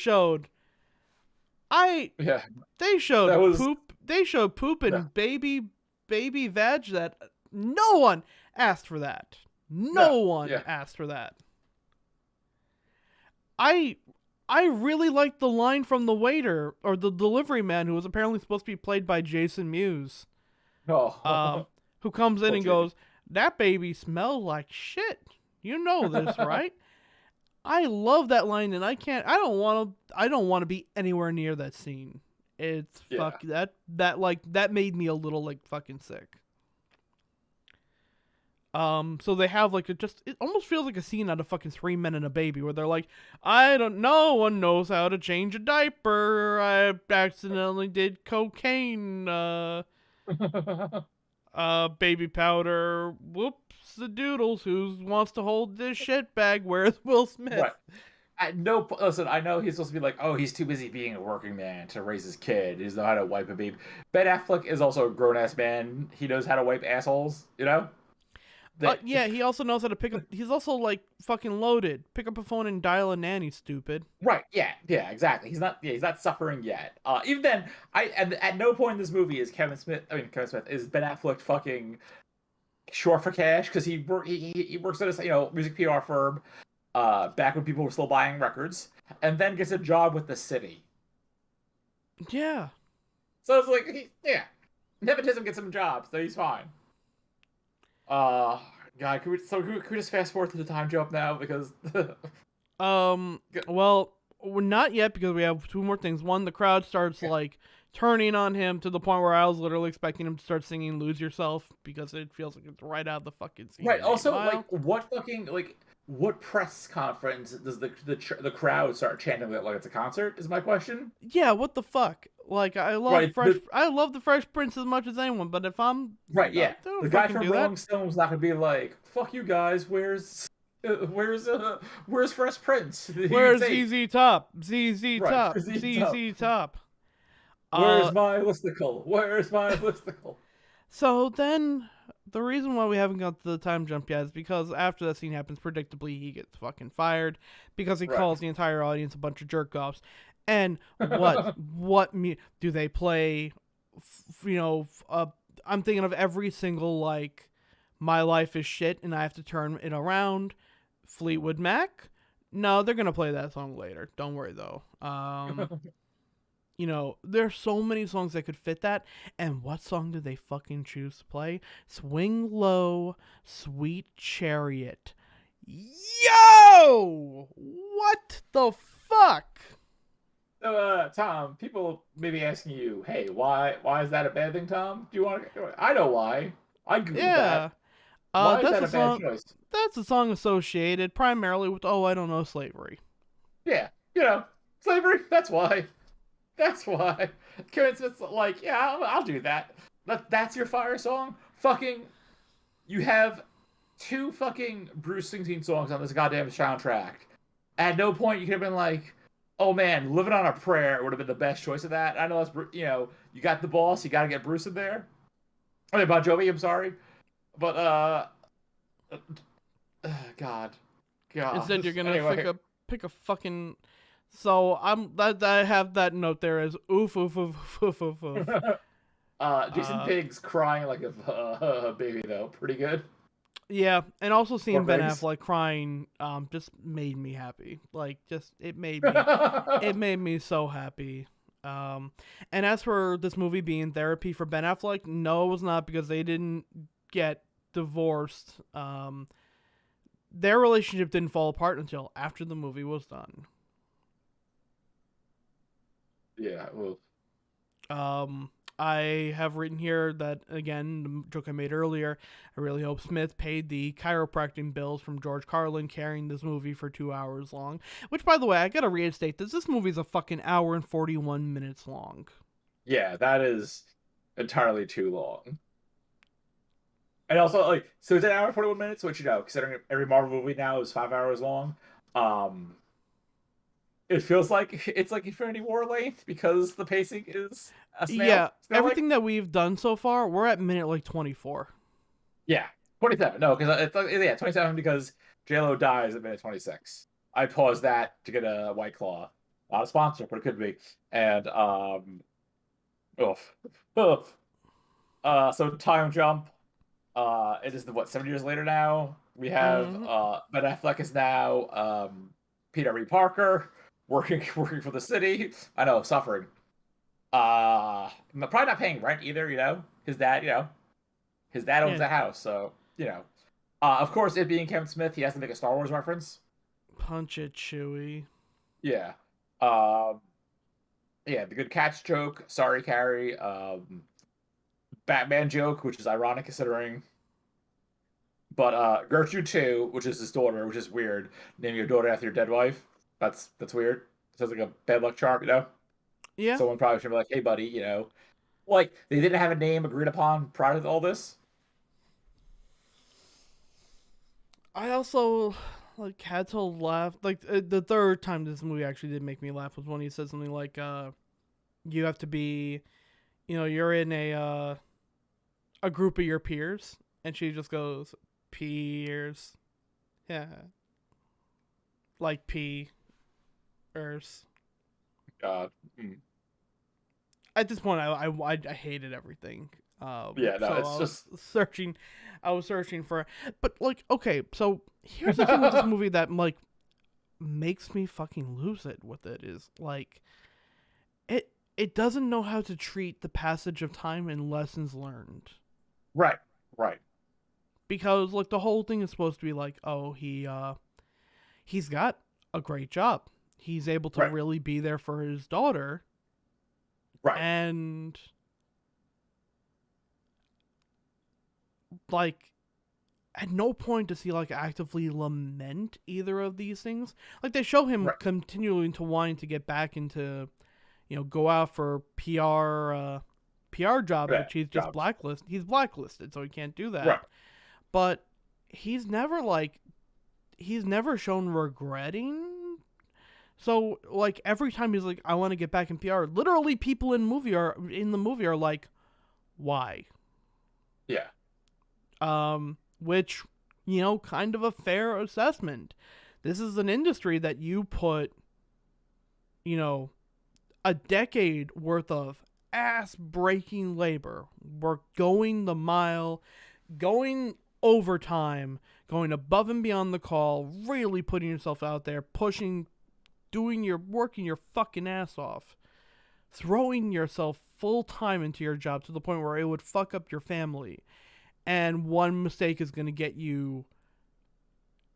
Yeah, they that showed was. poop. They showed poop No, and baby veg that no one asked for that. no, No one yeah. asked for that. I I really liked the line from the waiter or the delivery man who was apparently supposed to be played by Jason Mewes. Oh, Who comes in poor and Jimmy. goes, "That baby smells like shit. You know this, right?" I love that line, and I don't want to be anywhere near that scene. It's Yeah, that made me a little like fucking sick. So they have like it almost feels like a scene out of fucking Three Men and a Baby where they're like, no one knows how to change a diaper. I accidentally did cocaine. Baby powder. Whoops, the doodles. Who wants to hold this shit bag? Where's Will Smith? right. No, listen. I know he's supposed to be like, oh, he's too busy being a working man to raise his kid. He doesn't know how to wipe a baby. Ben Affleck is also a grown ass man. He knows how to wipe assholes. You know that. Yeah, he also knows how to pick up. He's also like fucking loaded. Pick up a phone and dial a nanny. Stupid. Right? Yeah, yeah, exactly. He's not. Yeah, he's not suffering yet. Even then, at no point in this movie is Kevin Smith. I mean, Kevin Smith is Ben Affleck fucking short for cash because he works at a music PR firm. Back when people were still buying records, and then gets a job with the city. Yeah. So it's like, yeah, nepotism gets him jobs, so he's fine. Uh, God, can we just fast forward to the time jump now because Um. Well, we're not yet because we have two more things. One, the crowd starts like turning on him to the point where I was literally expecting him to start singing "Lose Yourself" because it feels like it's right out of the fucking scene. right. In 8 Also, Mile. what press conference does the crowd start chanting like it's a concert? Is my question. Yeah. What the fuck? Like Right. I love the Fresh Prince as much as anyone, but if I'm Right. no, Yeah. they don't The guy fucking from do that. Rolling Stone's not gonna be like, "Fuck you guys. Where's Fresh Prince?" He'd Where's say, ZZ Top? ZZ right. Top. ZZ Top. Where's Uh, my listicle? Where's my listicle? so then the reason why we haven't got to the time jump yet is because after that scene happens, predictably he gets fucking fired because he Right. calls the entire audience a bunch of jerk offs. And do they play? I'm thinking of every single like, my life is shit and I have to turn it around. Fleetwood Mac. No, they're gonna play that song later. Don't worry though. There's so many songs that could fit that. And what song did they fucking choose to play? Swing Low, Sweet Chariot. Yo! What the fuck? So, Tom, people may be asking you, "Hey, why is that a bad thing, Tom? Do you want to? I know why. I googled Yeah. that. Why is That's that a a bad song. choice? That's a song associated primarily with I don't know slavery. Yeah, slavery. That's why. That's why. Kevin Smith's like, yeah, I'll do that. That's your fire song. Fucking, you have two fucking Bruce Springsteen songs on this goddamn soundtrack. At no point you could have been like, oh man, living on a prayer would have been the best choice of that. I know that's you got the boss, you got to get Bruce in there. I mean Bon Jovi, I'm sorry, but God, Instead, you're gonna Anyway, pick a fucking. So I have that note there as oof oof oof oof oof oof. Jason Biggs crying like a baby though, pretty good. Yeah, and also seeing Poor Ben Biggs. Affleck crying just made me happy. Like just it Right. made me so happy. And as for this movie being therapy for Ben Affleck, no, it was not because they didn't get divorced. Their relationship didn't fall apart until after the movie was done. Yeah, well, I have written here that, again, the joke I made earlier, I really hope Smith paid the chiropractic bills from George Carlin carrying this movie for 2 hours long. Which, by the way, I gotta reinstate this movie's a fucking hour and 41 minutes long. yeah, that is entirely too long. And also, like, so it's an hour and 41 minutes, which, considering every Marvel movie now is 5 hours long, um, it feels like it's like Infinity War length because the pacing is a Yeah, snail like. everything that we've done so far, we're at minute like 24. Yeah, 27. No, because it's yeah 27 because JLo dies at minute 26. I paused that to get a White Claw, not a sponsor, but it could be. And oof, oof. So time jump. It is what 7 years later now. We have Mm-hmm. Ben Affleck is now Peter R. Parker working for the city. I know, suffering. Probably not paying rent either. His dad owns Yeah, the house, so of course, it being Kevin Smith, he has to make a Star Wars reference. punch it, Chewie. Yeah. Um, yeah, the good catch joke. Sorry, Carrie. Batman joke, which is ironic considering. But Gertrude too, which is his daughter, which is weird. Naming your daughter after your dead wife. That's weird. Sounds like a bad luck charm. Yeah, Someone probably should be like, hey, buddy. Like they didn't have a name agreed upon prior to all this. I also like had to laugh. Like the third time this movie actually did make me laugh was when he said something like, "You have to be, you're in a group of your peers," and she just goes, "Peers, yeah, like peers." God. Mm. At this point, I hated everything. Yeah, no, So it's just I was searching for, but like, okay, so here's the thing with this movie that like makes me fucking lose it with it is like it doesn't know how to treat the passage of time and lessons learned. right, right, Because like the whole thing is supposed to be like, oh, he's got a great job. He's able to right, really be there for his daughter, right, and like at no point does he like actively lament either of these things. Like they show him right. continuing to wanting to get back into, go out for PR jobs, Yeah, which he's just jobs. blacklisted. He's blacklisted, so he can't do Right, that. But he's never like he's never shown regretting. So like every time he's like, I want to get back in PR, literally people in the movie are like, why? yeah, Which, kind of a fair assessment. This is an industry that you put, you know, a decade worth of ass breaking labor, work going the mile, going overtime, going above and beyond the call, really putting yourself out there, pushing, working your fucking ass off, throwing yourself full time into your job to the point where it would fuck up your family. And one mistake is going to get you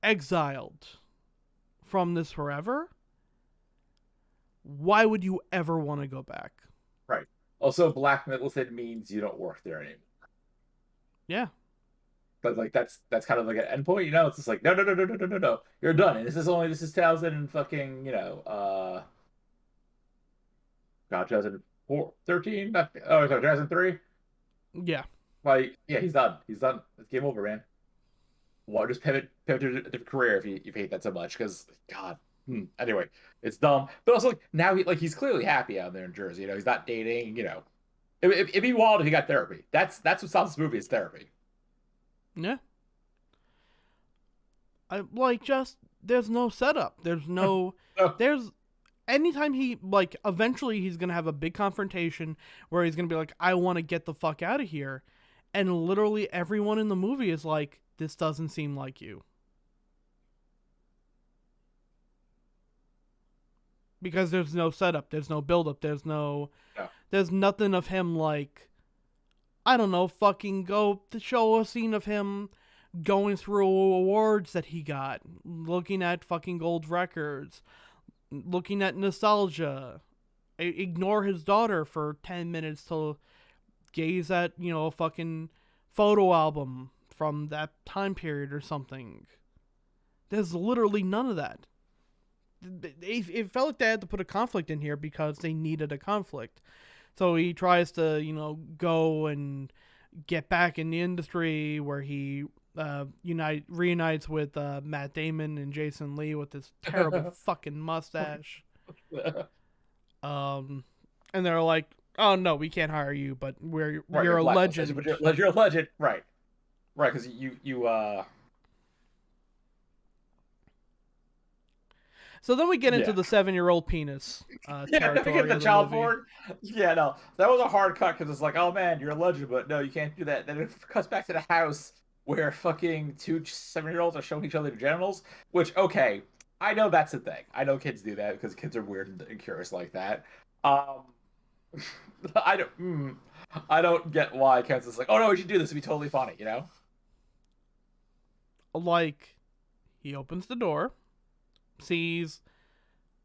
exiled from this forever. Why would you ever want to go back? right. Also, blacklisted means you don't work there anymore. Yeah. But like that's kind of like an endpoint. It's just like no, no, no, no, no, no, no, no. You're done. And this is 2000 and fucking God 2004 13. Oh, sorry, 2003. Yeah. Like yeah, he's done. He's done. It's game over, man. Well, just pivot to a different career if you hate that so much. Because God. Anyway, it's dumb. But also like now he's clearly happy out there in Jersey. He's not dating. It'd be wild if he got therapy. That's what sounds this movie is therapy. Yeah. I like just there's no setup. Oh, There's anytime he like eventually he's gonna have a big confrontation where he's gonna be like, I wanna get the fuck out of here. And literally everyone in the movie is like, this doesn't seem like you. Because there's no setup, there's no build up, no. there's nothing of him like I don't know, fucking go to show a scene of him going through awards that he got, looking at fucking gold records, looking at nostalgia. Ignore his daughter for 10 minutes to gaze at, a fucking photo album from that time period or something. There's literally none of that. It felt like they had to put a conflict in here because they needed a conflict. So he tries to, go and get back in the industry, where he reunites with Matt Damon and Jason Lee with this terrible fucking mustache. Um, and they're like, "Oh no, we can't hire you, but Right, you're you're a blacklisted, legend." but you're a legend, right? Right, because you So then we get into yeah. the 7-year-old penis Yeah, then we get territory the of the child movie. porn. Yeah, no, that was a hard cut because it's like, oh man, you're a legend, but no, you can't do that. Then it cuts back to the house where fucking two 7-year-olds are showing each other their genitals. Which, okay, I know that's the thing. I know kids do that because kids are weird and curious like that. Um, I don't get why Ken's is like, oh no, we should do this. It'd be totally funny, you know? Like, he opens the door, sees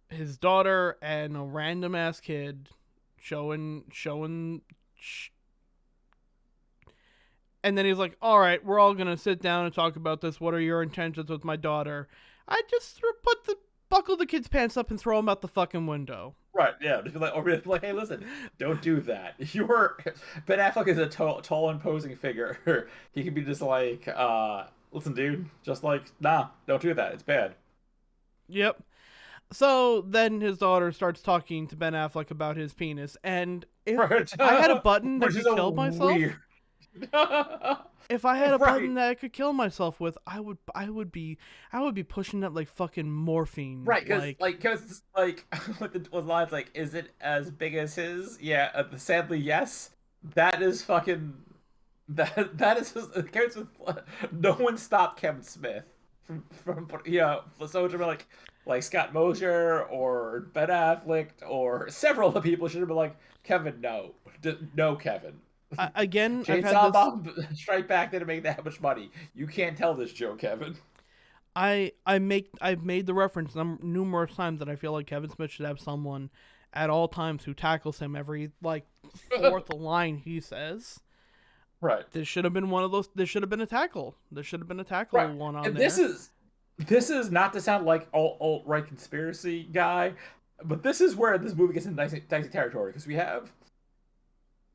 his daughter and a random ass kid showing and then he's like, all right, we're all gonna sit down and talk about this. What are your intentions with my daughter? I just buckle the kid's pants up and throw him out the fucking window. Right, yeah. Just be like, or be like, hey, listen, don't do that. You're Ben Affleck is a tall, imposing figure. He could be just like, listen, dude, just like, nah, don't do that. It's bad. Yep. So then his daughter starts talking to Ben Affleck about his penis, and if Right. I had a button that Which is could a kill myself, weird. if I had a button Right. that I could kill myself with, I would be pushing that like fucking morphine. Right, because Like, because like with the was lines like, is it as big as his? Yeah, sadly, yes. That is fucking that is just, no one stopped Kevin Smith from yeah. So it should be like Scott Mosier or Ben Affleck or several of the people should have been like, Kevin, no, no, Kevin. again, I've had Chainsaw this. Bomb Strike Back didn't make that much money. You can't tell this joke, Kevin. I've made the reference numerous times that I feel like Kevin Smith should have someone at all times who tackles him every like fourth line he says. Right. This should have been one of those. This should have been a tackle. There should have been a Right. tackle one on And there. this is not to sound like alt right conspiracy guy, but this is where this movie gets into dicey territory because we have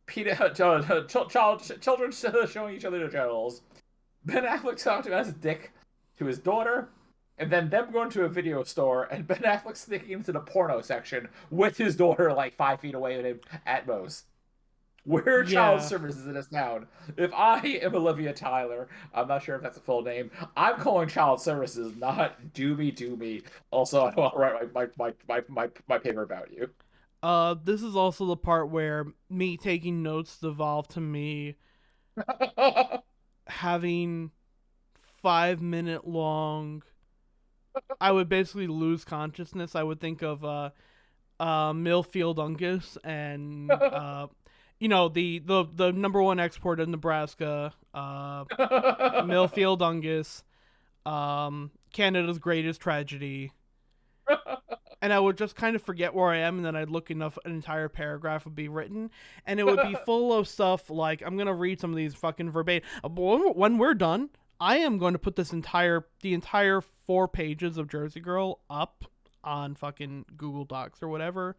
children showing each other their genitals. Ben Affleck talking about his dick to his daughter, and then them going to a video store and Ben Affleck sneaking into the porno section with his daughter like 5 feet away from him at most. We're child Yeah. services in this town. If I am Olivia Tyler, I'm not sure if that's a full name. I'm calling child services, not Doomy. Also, I want to write my paper about you. This is also the part where me taking notes devolved to me having 5 minute long. I would basically lose consciousness. I would think of Millfield Uncas and the number one export in Nebraska, Millfield Uncas, Canada's greatest tragedy. And I would just kind of forget where I am, and then I'd look enough, an entire paragraph would be written, and it would be full of stuff like, I'm going to read some of these fucking verbatim. When we're done, I am going to put the entire 4 pages of Jersey Girl up on fucking Google Docs or whatever.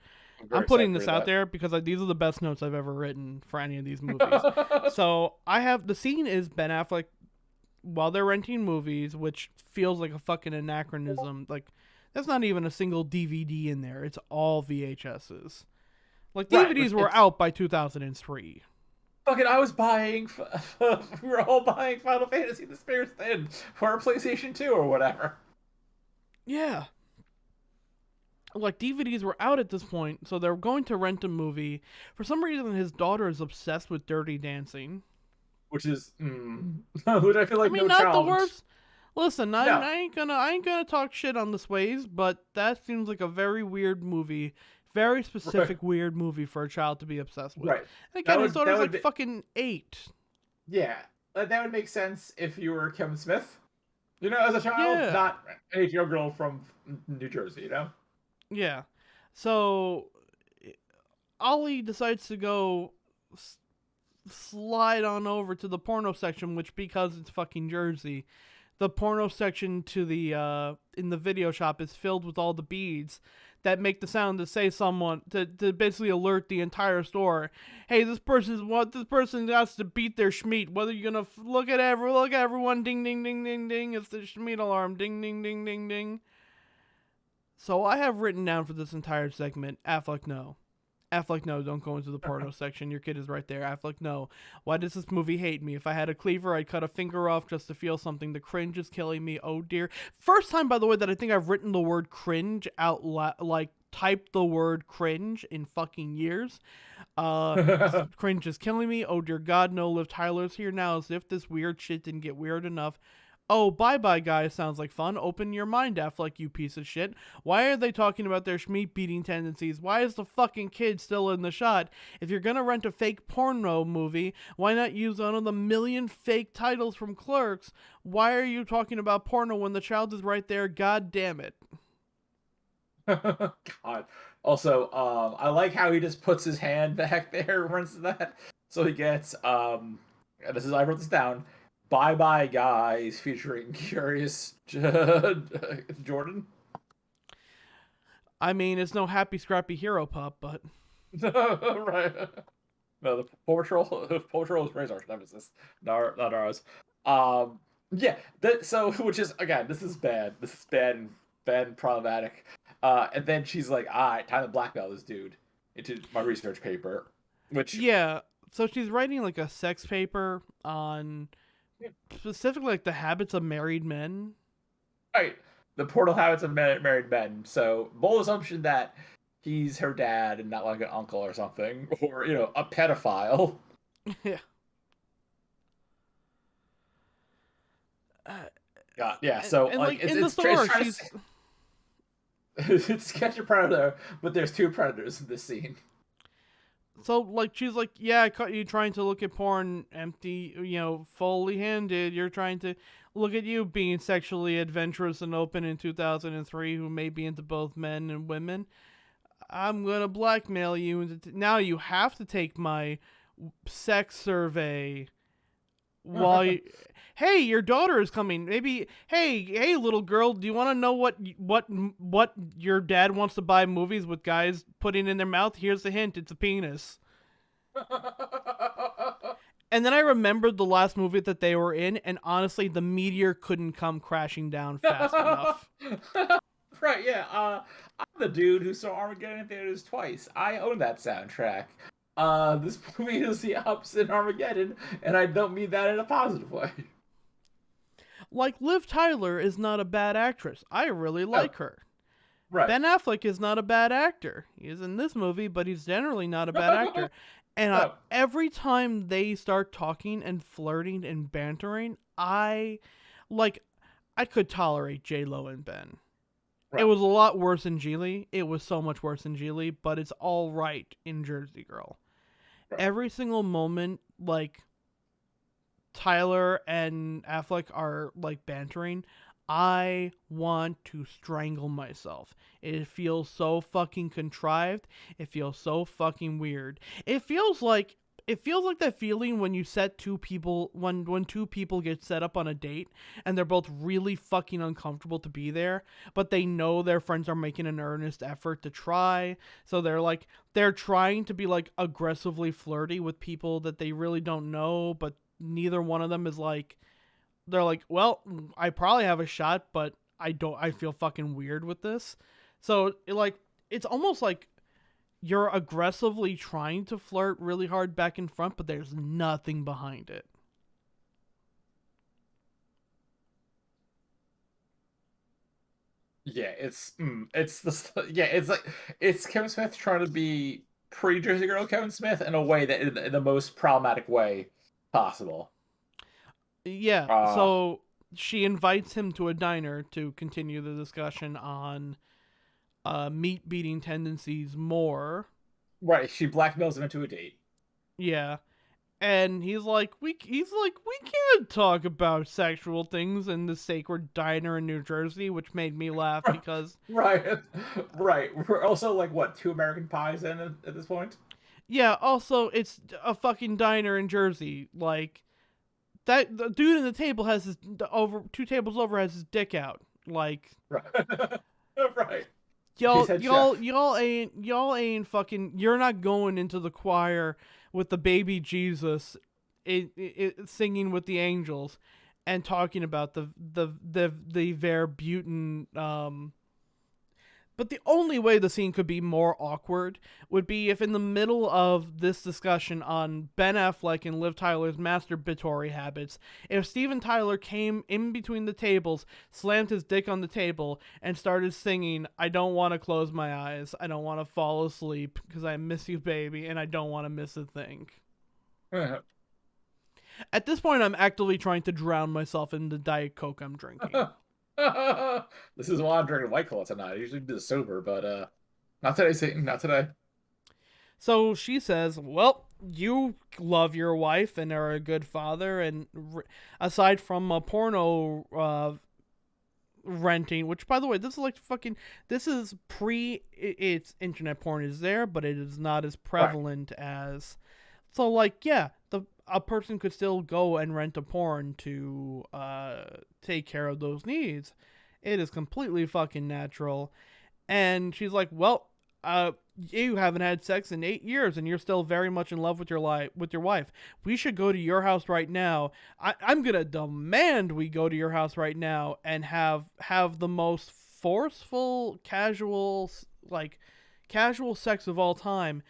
I'm putting this out there because these are the best notes I've ever written for any of these movies. So the scene is Ben Affleck while they're renting movies, which feels like a fucking anachronism. Like, there's not even a single DVD in there. It's all VHSs. Like, DVDs were out by 2003. Fucking, I was buying. We were all buying Final Fantasy: The Spirit's Thin for our PlayStation 2 or whatever. Yeah. Like, DVDs were out at this point, so they're going to rent a movie. For some reason, his daughter is obsessed with Dirty Dancing. Which is, which I feel like not child. the worst. Listen, No. I ain't gonna talk shit on the Sways, but that seems like a very weird movie, very specific weird movie for a child to be obsessed with. Right. And again, his daughter's like fucking 8. Yeah, that would make sense if you were Kevin Smith. You know, as a child, not an 8-year-old girl from New Jersey. You know. Yeah. So Ollie decides to go slide on over to the porno section, which, because it's fucking Jersey, the porno section to the in the video shop is filled with all the beads that make the sound to say someone to basically alert the entire store. Hey, this person has to beat their schmeat. Whether you're gonna look at everyone, ding ding ding ding ding. It's the schmeat alarm, ding ding ding ding ding. So I have written down for this entire segment, Affleck no. Affleck, no, don't go into the porno section. Your kid is right there. Affleck, no. Why does this movie hate me? If I had a cleaver, I'd cut a finger off just to feel something. The cringe is killing me. Oh dear. First time, by the way, that I think I've written the word cringe out like typed the word cringe in fucking years. Cringe is killing me. Oh dear God, no. Liv Tyler's here now, as if this weird shit didn't get weird enough. Oh, bye bye, guys. Sounds like fun. Open your mind, Affleck, you piece of shit. Why are they talking about their schmeat beating tendencies? Why is the fucking kid still in the shot? If you're gonna rent a fake porno movie, why not use one of the million fake titles from Clerks? Why are you talking about porno when the child is right there? God damn it. God. Also, I like how he just puts his hand back there, runs that, so he gets this is I wrote this down. Bye Bye Guys featuring Curious Jordan. I mean, it's no happy scrappy hero pup, but Right. No, the Paw Patrol, Paw Patrol is Razor's nemesis, not ours. Yeah, so which is again, this is bad. This is bad and problematic. And then she's like, "All right, time to blackmail this dude into my research paper," which yeah. So she's writing like a sex paper on specifically like the habits of married men. right, the portal habits of married men. So bold assumption that he's her dad and not like an uncle or something, or a pedophile. Yeah. God, yeah. So and like like in the store, she's it's catch a predator, but there's two predators in this scene. so like she's like, yeah, I caught you trying to look at porn empty, fully handed. You're trying to look at you being sexually adventurous and open in 2003, who may be into both men and women. I'm gonna blackmail you into now. You have to take my sex survey while you, hey, your daughter is coming. Maybe, hey, little girl, do you want to know what your dad wants to buy movies with guys putting in their mouth? Here's the hint: it's a penis. And then I remembered the last movie that they were in, and honestly, the meteor couldn't come crashing down fast enough. Right, yeah. I'm the dude who saw Armageddon in theaters twice. I own that soundtrack. This movie is the opposite of Armageddon, and I don't mean that in a positive way. Like, Liv Tyler is not a bad actress. I really like her. Right. Ben Affleck is not a bad actor. He is in this movie, but he's generally not a bad actor. And every time they start talking and flirting and bantering, I could tolerate J-Lo and Ben. Right. It was a lot worse in Geely. It was so much worse in Geely, but it's all right in Jersey Girl. Right. Every single moment, like, Tyler and Affleck are, like, bantering, I want to strangle myself. It feels so fucking contrived. It feels so fucking weird. It feels like that feeling when you set two people when two people get set up on a date and they're both really fucking uncomfortable to be there, but they know their friends are making an earnest effort to try. So they're trying to be like aggressively flirty with people that they really don't know, but neither one of them is like, they're like, well, I probably have a shot, but I feel fucking weird with this. So it's almost like you're aggressively trying to flirt really hard back and front, but there's nothing behind it. Yeah, it's Kevin Smith trying to be pre-Jersey Girl Kevin Smith in a way that in the most problematic way possible. Yeah, so she invites him to a diner to continue the discussion on meat beating tendencies more. Right, she blackmails him into a date. Yeah. And he's like, we can't talk about sexual things in the sacred diner in New Jersey, which made me laugh because right. We're also like what, 2 American pies in at this point? Yeah, also it's a fucking diner in Jersey. Like, That the dude in the table has his over 2 tables over has his dick out. Like Right. Right. He's y'all head y'all chef. y'all ain't fucking. You're not going into the choir with the baby Jesus, singing with the angels, and talking about the Verbutin. But the only way the scene could be more awkward would be if, in the middle of this discussion on Ben Affleck and Liv Tyler's masturbatory habits, if Steven Tyler came in between the tables, slammed his dick on the table, and started singing, "I don't want to close my eyes, I don't want to fall asleep, because I miss you, baby, and I don't want to miss a thing." At this point, I'm actively trying to drown myself in the Diet Coke I'm drinking. This is why I'm drinking White Claw tonight. I usually do this sober, but not today, Satan. Not today. So she says, "Well, you love your wife and are a good father, and aside from a porno renting, which, by the way, this is like fucking, this is it's internet porn is there, but it is not as Right. prevalent as, so like, yeah, a person could still go and rent a porn to take care of those needs. It is completely fucking natural." And she's like, "Well, you haven't had sex in 8 years, and you're still very much in love with your wife. We should go to your house right now. I'm gonna demand we go to your house right now and have the most forceful, casual sex of all time."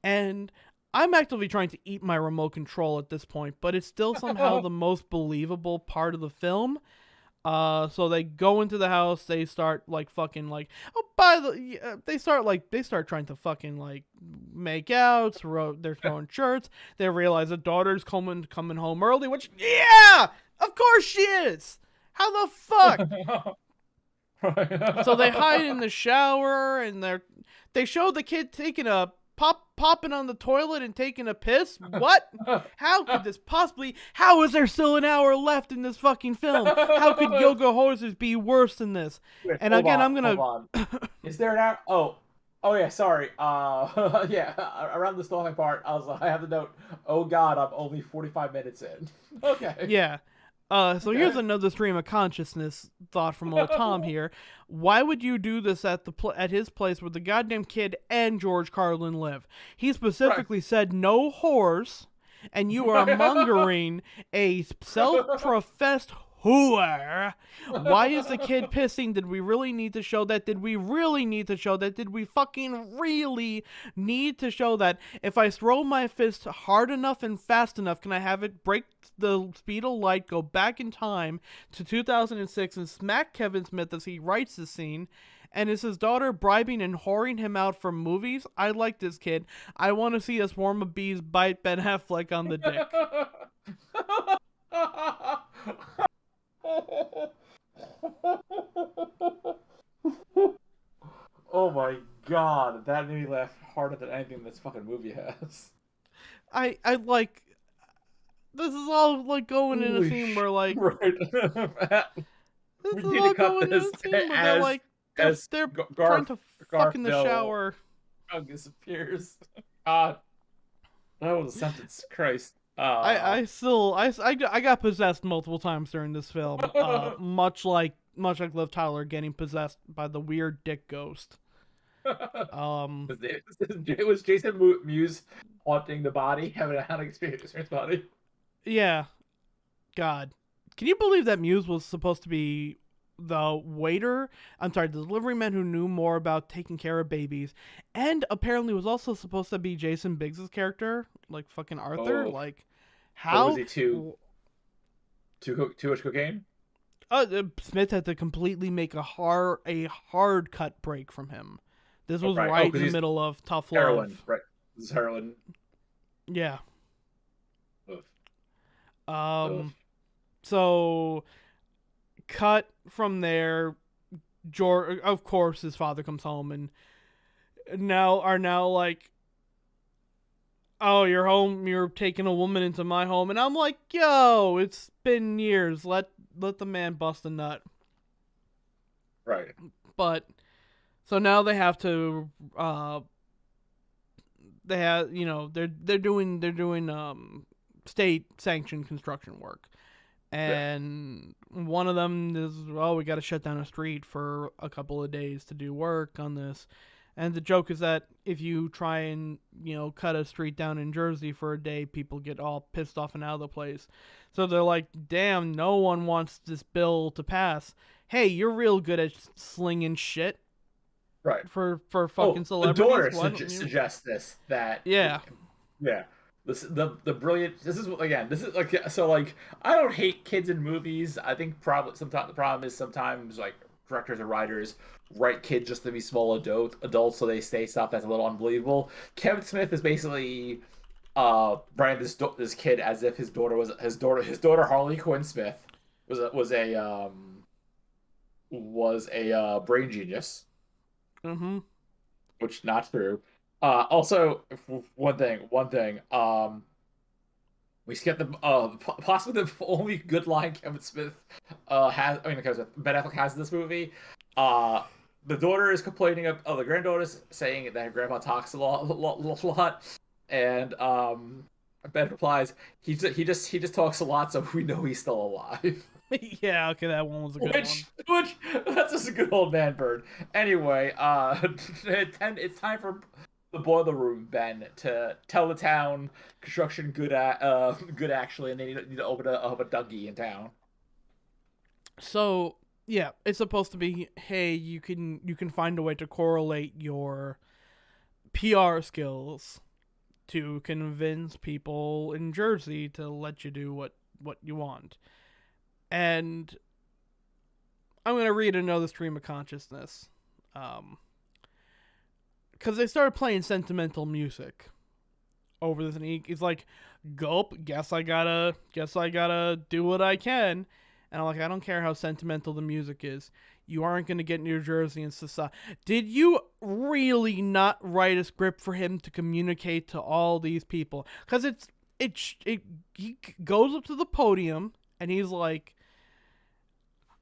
And I'm actively trying to eat my remote control at this point, but it's still somehow the most believable part of the film. So they go into the house. They start like fucking like, oh, they start trying to fucking like make out. They're throwing shirts. They realize the daughter's coming home early, which, yeah, of course she is. How the fuck? So they hide in the shower, and they show the kid taking a popping on the toilet and taking a piss. What? How could this possibly? How is there still an hour left in this fucking film? How could yoga hoses be worse than this? Wait, And hold again, on, I'm hold gonna. on. Is there an hour? Oh yeah, sorry. Yeah, around the stalling part, I have the note. Oh God, I'm only 45 minutes in. Okay. Yeah. So here's Okay. another stream of consciousness thought from old Tom here. Why would you do this at his place where the goddamn kid and George Carlin live? He Right. specifically said no whores, and you are mongering a self-professed whore. Why is the kid pissing? Did we really need to show that? Did we really need to show that? Did we fucking really need to show that? If I throw my fist hard enough and fast enough, can I have it break the speed of light, go back in time to 2006, and smack Kevin Smith as he writes the scene? And is his daughter bribing and whoring him out for movies? I like this kid. I want to see a swarm of bees bite Ben Affleck on the dick. Oh my God, that made me laugh harder than anything this fucking movie has. I like, this is all like going in a Holy scene where like, right. this We is need to all cut going in this a scene where they're as like, they're trying to fuck Garth in the no shower. disappears. God, that was a sentence. Christ. I got possessed multiple times during this film. Much like Liv Tyler getting possessed by the weird dick ghost. It was Jason Mewes haunting the body, having an experience with his body. Yeah, God, can you believe that Muse was supposed to be the waiter? I'm sorry, the delivery man who knew more about taking care of babies, and apparently was also supposed to be Jason Biggs' character, like fucking Arthur. Oh, Like, but was how? he too much cocaine? Smith had to completely make a hard cut break from him. This Oh, was right. Oh, right in because the he's middle of tough heroin. love. Right. This is heroin. Yeah. Ugh. Ugh. Um. So, cut from there. George, of course, his father comes home and now like, "Oh, you're home. You're taking a woman into my home," and I'm like, "Yo, it's been years. Let the man bust a nut." Right. But so now they have to they have they're doing state sanctioned construction work. Yeah. and one of them is, well, we got to shut down a street for a couple of days to do work on this. And the joke is that if you try and, cut a street down in Jersey for a day, people get all pissed off and out of the place. So they're like, damn, no one wants this bill to pass. Hey, you're real good at slinging shit Right. for Oh, fucking the celebrities. daughter Why don't you? suggests this that Yeah. yeah. The brilliant. This is again. This is like so like I don't hate kids in movies. I think probably sometimes the problem is sometimes like directors or writers write kids just to be small adults so they say stuff that's a little unbelievable. Kevin Smith is basically branded this kid as if his daughter Harley Quinn Smith was a brain genius, Mm-hmm. which not true. Also, one thing. We skipped the possibly the only good line Kevin Smith has. I mean, Kevin Smith, Ben Affleck has in this movie. Uh, the daughter is complaining of the granddaughter's saying that her grandpa talks a lot, and Ben replies, he just talks a lot, so we know he's still alive. Yeah, okay, that one was a good one. Which that's just a good old man bird. Anyway, it's time for the boiler room, Ben, to tell the town construction good actually, and they need to open a Dougie in town. So yeah, it's supposed to be, hey, you can find a way to correlate your PR skills to convince people in Jersey to let you do what you want. And I'm gonna read another stream of consciousness, um, because they started playing sentimental music over this, and he's like, "Gulp, guess I gotta do what I can." And I'm like, I don't care how sentimental the music is. You aren't gonna get New Jersey and society. Did you really not write a script for him to communicate to all these people? Because he goes up to the podium and he's like,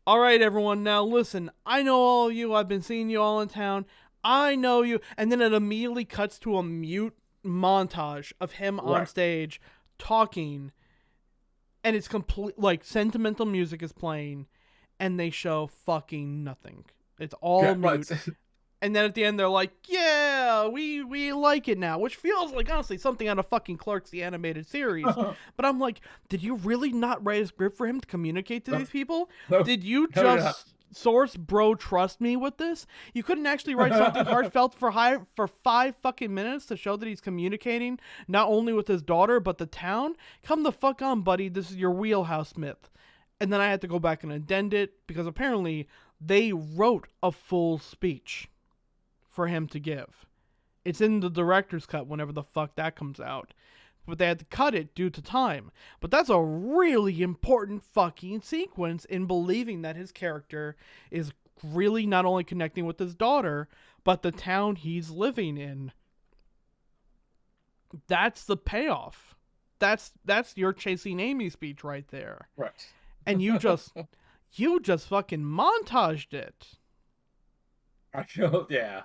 all right, everyone, now listen. I know all of you. I've been seeing you all in town. I know you. And then it immediately cuts to a mute montage of him on Right. stage talking. And it's complete, like, sentimental music is playing. And they show fucking nothing. It's all Yeah, mute. but And then at the end, they're like, yeah, we like it now, which feels like, honestly, something out of fucking Clerks, the animated series. no, But I'm like, did you really not write a script for him to communicate to these people? no, Did you no, no. just source bro trust me with this? You couldn't actually write something heartfelt for 5 fucking minutes to show that he's communicating not only with his daughter, but the town? Come the fuck on, buddy. This is your wheelhouse, myth. And then I had to go back and addend it because apparently they wrote a full speech for him to give. It's in the director's cut whenever the fuck that comes out. But they had to cut it due to time. But that's a really important fucking sequence in believing that his character is really not only connecting with his daughter, but the town he's living in. That's the payoff. That's your Chasing Amy speech right there. Right. And you just fucking montaged it. I know. Yeah.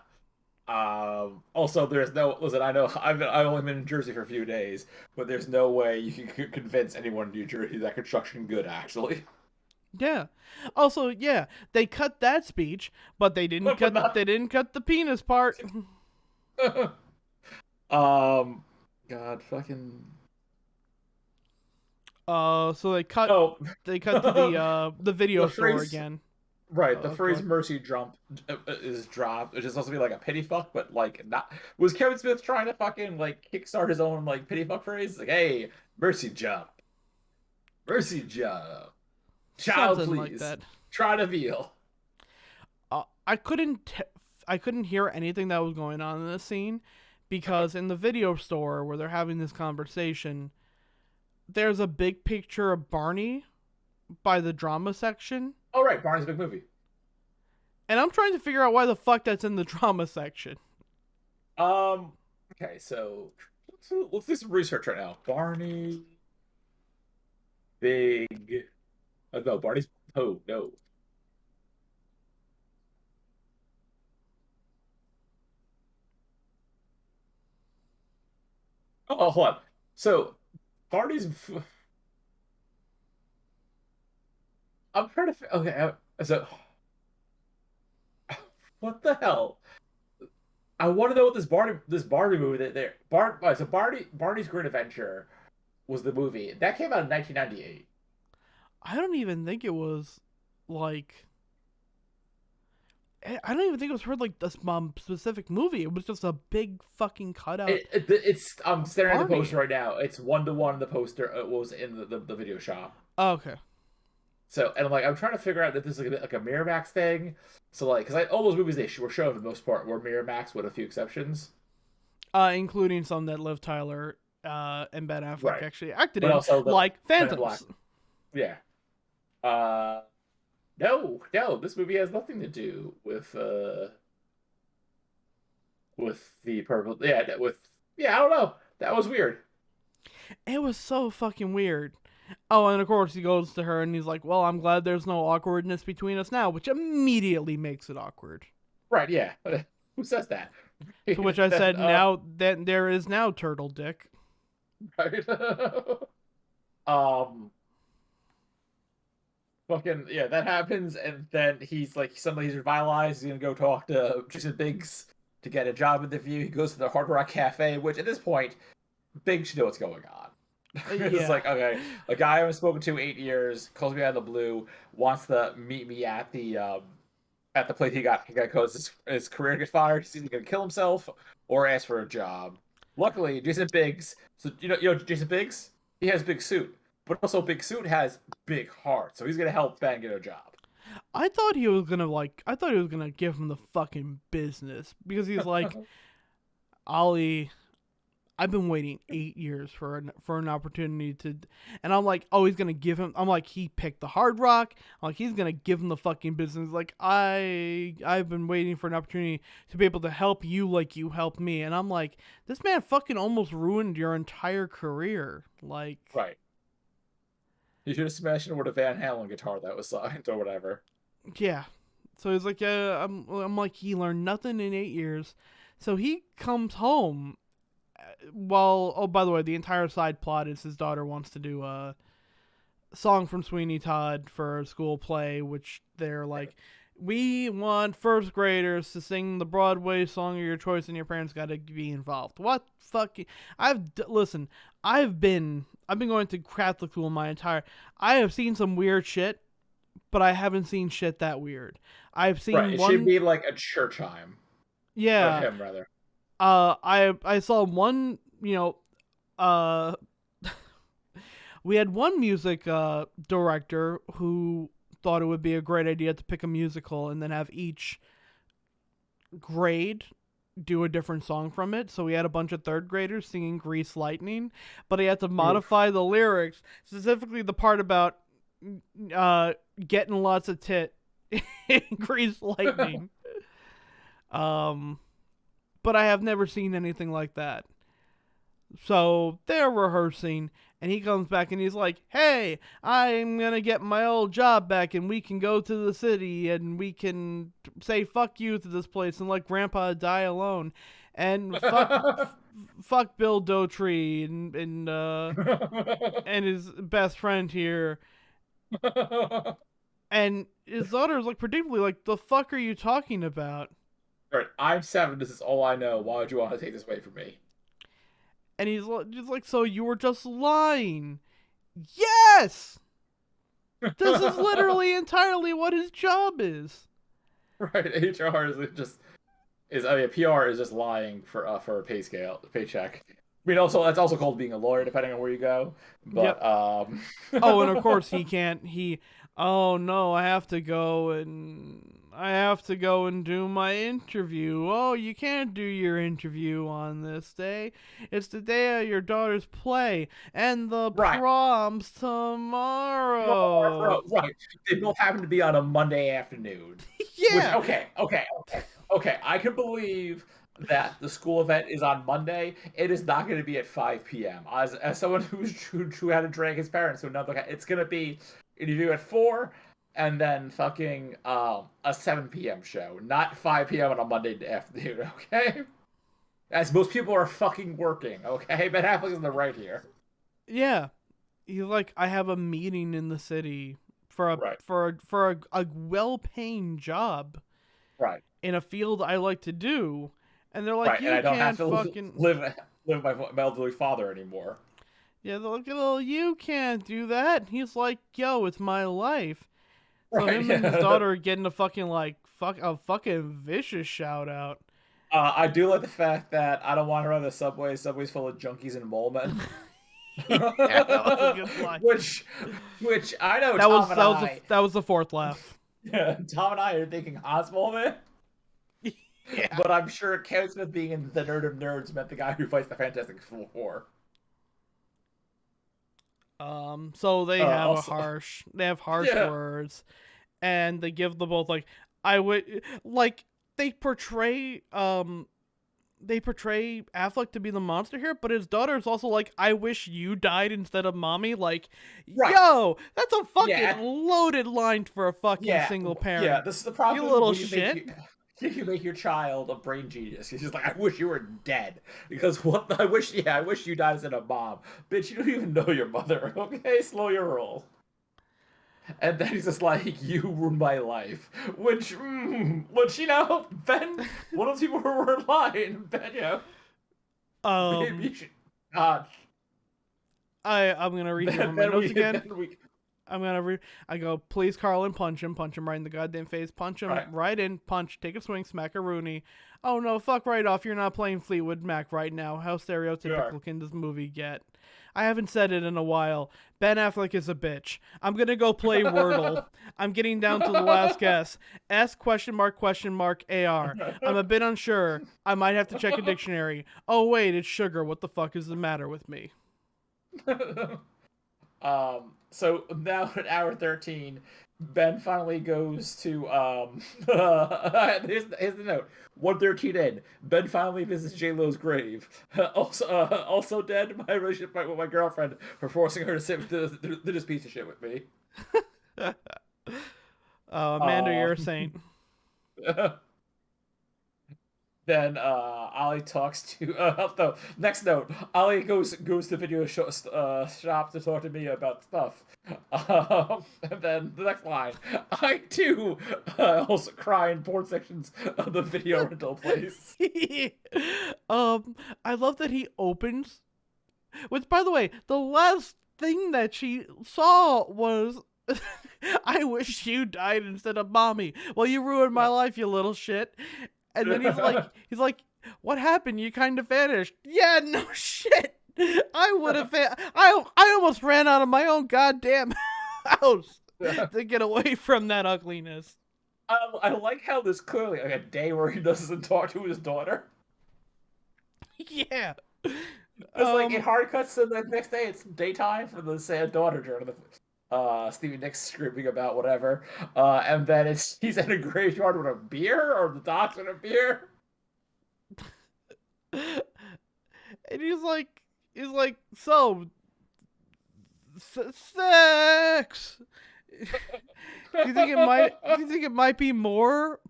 Also, there's no listen. I know I've only been in Jersey for a few days, but there's no way you can convince anyone in New Jersey that construction good actually. Yeah. Also, yeah, they cut that speech, but they didn't But cut not. they didn't cut the penis part. God, fucking. So they cut Oh, they cut to the video the store phrase. again. Right, the Oh, go phrase ahead. "mercy jump" is dropped, which is supposed to be like a pity fuck, but like not. Was Kevin Smith trying to fucking like kickstart his own like pity fuck phrase? Like, hey, mercy jump, mercy jump, child, Something like please that. try to feel. I couldn't hear anything that was going on in this scene because in the video store where they're having this conversation, there's a big picture of Barney by the drama section, Oh right, Barney's big movie. and I'm trying to figure out why the fuck that's in the drama section. Um. Okay, so let's do some research right now. Barney, big. No, Barney's. Oh no. Oh, hold on. So Barney's I'm trying to. Okay, so what the hell? I want to know what this Barbie movie that there. So Barney's Great Adventure was the movie that came out in 1998. I don't even think it was like I don't even think it was for like this specific movie. It was just a big fucking cutout It's I'm of staring at the Barney. poster right now. It's 1-to-1 in the poster. It was in the video shop. Oh, okay. So and I'm like I'm trying to figure out that this is like a Miramax thing. So like because all those movies they were shown for the most part were Miramax with a few exceptions. Including some that Liv Tyler and Ben Affleck Right. actually acted But in, also the like Men in Black. Phantoms. Yeah. Uh no, no, this movie has nothing to do with the purple. Yeah, I don't know. That was weird. It was so fucking weird. Oh, and of course he goes to her and he's like, "Well, I'm glad there's no awkwardness between us now," which immediately makes it awkward. Right, yeah. Who says that? To which I Then said, "Now that there is now turtle dick." right. um fucking yeah, that happens and then he's like suddenly he's revitalized, he's gonna go talk to Jason Biggs to get a job interview. He goes to the Hard Rock Cafe, which at this point, Biggs should know what's going on. It's Yeah. like, okay, a guy I haven't spoken to 8 years calls me out of the blue, wants to meet me at the place he got cause his career gets fired. He's either gonna kill himself or ask for a job. Luckily, Jason Biggs. So you know Jason Biggs. He has big suit, but also big suit has big heart. So he's gonna help Ben get a job. I thought he was gonna give him the fucking business because he's like, Ollie, I've been waiting 8 years for an opportunity to, and I'm like, oh, he's gonna give him. I'm like, he picked the Hard Rock. I'm like, he's gonna give him the fucking business. Like, I've been waiting for an opportunity to be able to help you like you helped me, and I'm like, this man fucking almost ruined your entire career. Like, Right. He should have smashed it with a Van Halen guitar that was signed or whatever. yeah. So he's like, yeah, I'm like, he learned nothing in 8 years. So he comes home. Well, oh, by the way, the entire side plot is his daughter wants to do a song from Sweeney Todd for a school play, which they're Right. like, we want first graders to sing the Broadway song of your choice, and your parents got to be involved. What fucking? Listen. I've been going to Catholic school my entire. I have seen some weird shit, but I haven't seen shit that weird. I've Right. seen It should one. be like a church hymn. Or Yeah. hymn rather. I saw one. Uh, we had one music director who thought it would be a great idea to pick a musical and then have each grade do a different song from it. So we had a bunch of third graders singing Grease Lightning, but he had to Oof. modify the lyrics, specifically the part about getting lots of tit in Grease Lightning. Um, but I have never seen anything like that. So they're rehearsing, and he comes back and he's like, "Hey, I'm gonna get my old job back, and we can go to the city, and we can say fuck you to this place and let Grandpa die alone, and fuck Bill Dotree and his best friend here." And his daughter's like, predictably, like, "The fuck are you talking about?" Right. I'm 7. This is all I know. Why would you want to take this away from me? And he's like, "So you were just lying?" Yes. This is literally entirely what his job is. Right. HR is just is I mean PR is just lying for a paycheck. I mean also that's also called being a lawyer depending on where you go. Yep. But Oh, and of course he can't. Oh no, I have to go and do my interview. Oh, you can't do your interview on this day. It's the day of your daughter's play, and the right. prom's tomorrow. Right. They both happen to be on a Monday afternoon. Which Yeah. okay. I can believe that the school event is on Monday. It is not going to be at 5 p.m. As someone who had to drag his parents to another, it's going to be interview at 4 and then fucking a 7 p.m. show, not 5 p.m. on a Monday afternoon. Okay, as most people are fucking working. Okay, Ben Affleck is on the right here. Yeah. He's like, I have a meeting in the city Right. a well-paying job Right. in a field I like to do, and they're like, Right. And you I don't have can't to fucking live with my elderly father anymore. yeah, they're like, oh, you can't do that. And he's like, yo, it's my life. So Right. him and his Yeah. daughter are getting a fucking like a fucking vicious shout out. I do like the fact that I don't want to run the subway. Subway's full of junkies and mole men. Yeah, that was a good line. which I know Tom and I, that was the fourth laugh. yeah, Tom and I are thinking Hans Moleman, Yeah. but I'm sure Kevin Smith being in the nerd of nerds meant the guy who fights the Fantastic Four. So they Also, have harsh yeah, words, and they give them both like I would like they portray Affleck to be the monster here, but his daughter is also like, I wish you died instead of mommy. Like, right, yo, that's a fucking yeah, loaded line for a fucking yeah, single yeah. parent. This is the You problem little when shit. you make your child a brain genius. He's just like, I wish you were dead because what I wish you died instead of mom. Bitch, you don't even know your mother. Okay, slow your roll. And then he's just like, "You ruined my life," which Ben, one of the people who were lying, Ben, maybe Um, you should not. I'm gonna read here Then, from my then notes we, again. then we, I'm gonna read. I go, please, Carlin, punch him right in the goddamn face, punch him right, right in, punch, take a swing, smack a Rooney. Oh no, fuck right off, you're not playing Fleetwood Mac right now. How you are. stereotypical can this movie get? I haven't said it in a while. Ben Affleck is a bitch. I'm gonna go play Wordle. I'm getting down to the last guess. S question mark AR. I'm a bit unsure. I might have to check a dictionary. Oh wait, it's sugar. What the fuck is the matter with me? So now at hour 13, Ben finally goes to here's the note. 113 in. Ben finally visits J Lo's grave. Also dead. My relationship with my girlfriend for forcing her to sit through this piece of shit with me. Amanda, you're a saint. Then Ollie talks to the next note. Ollie goes to video shop to talk to me about stuff. And then the next line, I too also cry in porn sections of the video rental place. I love that he opens. Which, by the way, the last thing that she saw was, "I wish you died instead of mommy. Well, you ruined my life, you little shit." And then he's like, "What happened? You kind of vanished." Yeah, no shit. I would have. I almost ran out of my own goddamn house to get away from that ugliness. I like how there's clearly like a day where he doesn't talk to his daughter. Yeah. It's like it hard cuts to the next day. It's daytime for the sad daughter during the Stevie Nicks screaming about whatever, and then he's in a graveyard with a beer or the docks with a beer. And he's like, so, sex. Do you think it might be more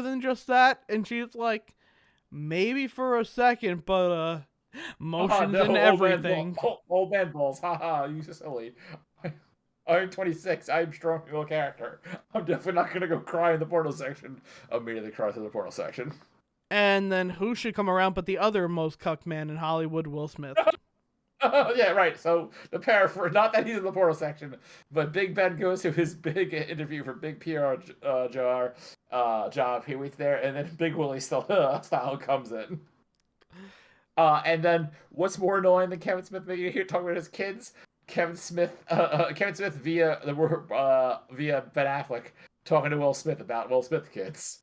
than just that? And she's like, maybe for a second, but motions No, and everything. Old man balls. Haha, you so silly. I'm 26. I'm a strong female character. I'm definitely not gonna go cry in the portal section. Immediately cry through the portal section. And then who should come around but the other most cucked man in Hollywood, Will Smith? Yeah, right. So the pair for not that he's in the portal section, but Big Ben goes to his big interview for big PR job. He waits there, and then Big Willie style comes in. And then what's more annoying than Kevin Smith making here talking about his kids? Kevin Smith via Ben Affleck talking to Will Smith about Will Smith kids.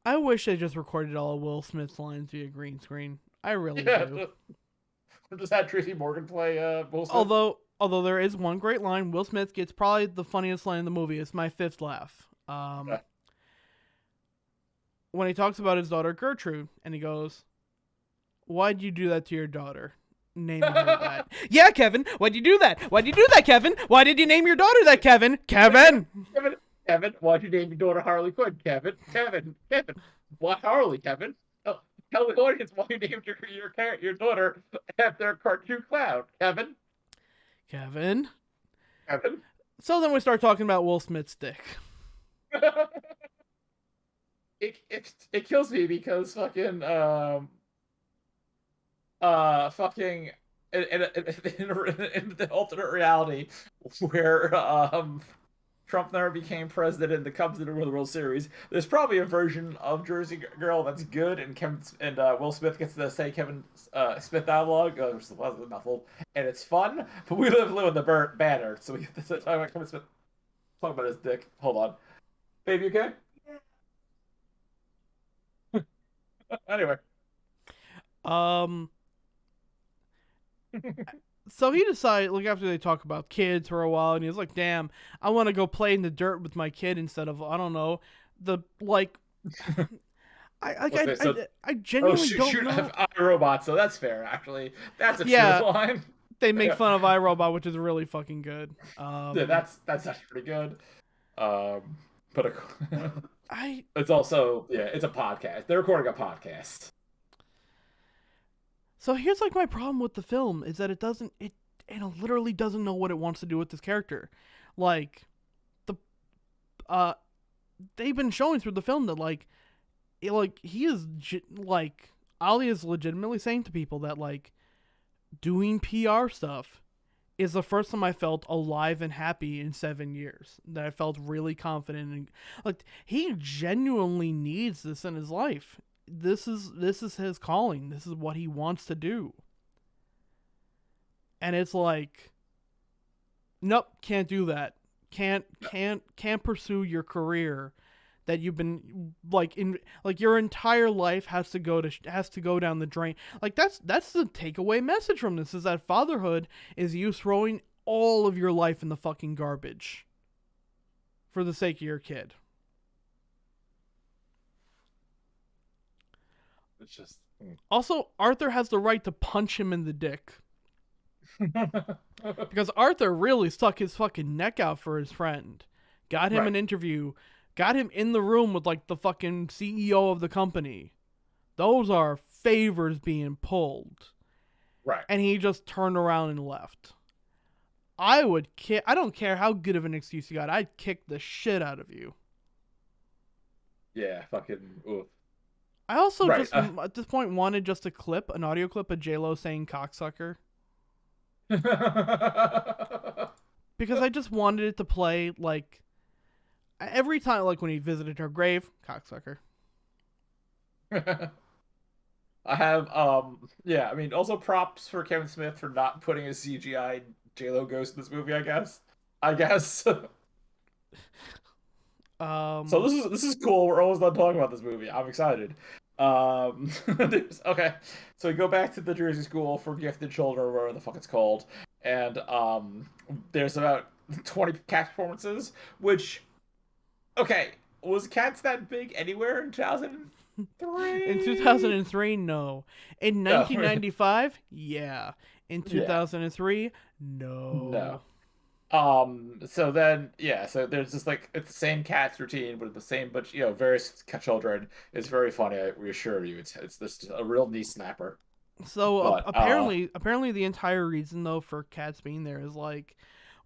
I wish they just recorded all of Will Smith's lines via green screen. I really do. Just had Tracy Morgan play Will Smith. Although there is one great line, Will Smith gets probably the funniest line in the movie. It's my fifth laugh. When he talks about his daughter Gertrude, and he goes, "Why'd you do that to your daughter? Naming her that." Yeah, Kevin. Why'd you do that? Why'd you do that, Kevin? Why did you name your daughter that, Kevin? Kevin. Kevin, why'd you name your daughter Harley Quinn? Kevin. Why Harley, Kevin? Oh, tell the audience why you named your daughter after a cartoon clown, Kevin. Kevin. Kevin. So then we start talking about Will Smith's dick. It kills me because fucking in the alternate reality where Trump never became president and comes to the World Series, there's probably a version of Jersey Girl that's good, and Will Smith gets to say Kevin Smith dialogue, which is a mouthful, and it's fun. But we live in the bad earth, so we get to talk about Kevin Smith, talk about his dick. Hold on, baby, okay? Anyway. Um, so he decided, like, after they talk about kids for a while, and he's like, "Damn, I want to go play in the dirt with my kid instead of, I don't know, the like." Okay, so I genuinely don't shoot know. iRobot, so that's fair. Actually, that's a true Yeah, line. they make Yeah, fun of iRobot, which is really fucking good. that's actually pretty good. But I it's also it's a podcast. They're recording a podcast. So here's like my problem with the film is that it literally doesn't know what it wants to do with this character. Like the uh they've been showing through the film that he is like Ali is legitimately saying to people that like doing PR stuff is the first time I felt alive and happy in 7 years. That I felt really confident and like he genuinely needs this in his life. This is his calling. This is what he wants to do. And it's like, nope, can't do that. Can't pursue your career that you've been like your entire life has to go down the drain. Like that's the takeaway message from this is that fatherhood is you throwing all of your life in the fucking garbage for the sake of your kid. It's just. Also, Arthur has the right to punch him in the dick. Because Arthur really stuck his fucking neck out for his friend. Got him an interview. Got him in the room with like the fucking CEO of the company. Those are favors being pulled. Right. And he just turned around and left. I don't care how good of an excuse you got. I'd kick the shit out of you. Yeah, fucking. Oof. I also just at this point wanted just an audio clip of J-Lo saying cocksucker. Because I just wanted it to play like every time, like when he visited her grave, cocksucker. I have yeah, I mean also props for Kevin Smith for not putting a CGI J-Lo ghost in this movie, I guess. So this is cool. We're almost done talking about this movie. I'm excited. Okay. So we go back to the Jersey School for Gifted Children, or whatever the fuck it's called. And there's about 20 cat performances, which okay, was Cats that big anywhere in 2003? In 2003, no. In No. 1995, yeah. In Yeah. 2003, no. So then so there's just like it's the same Cats routine with the same but various children. It's very funny, I reassure you. It's this a real knee snapper. So But apparently the entire reason though for Cats being there is like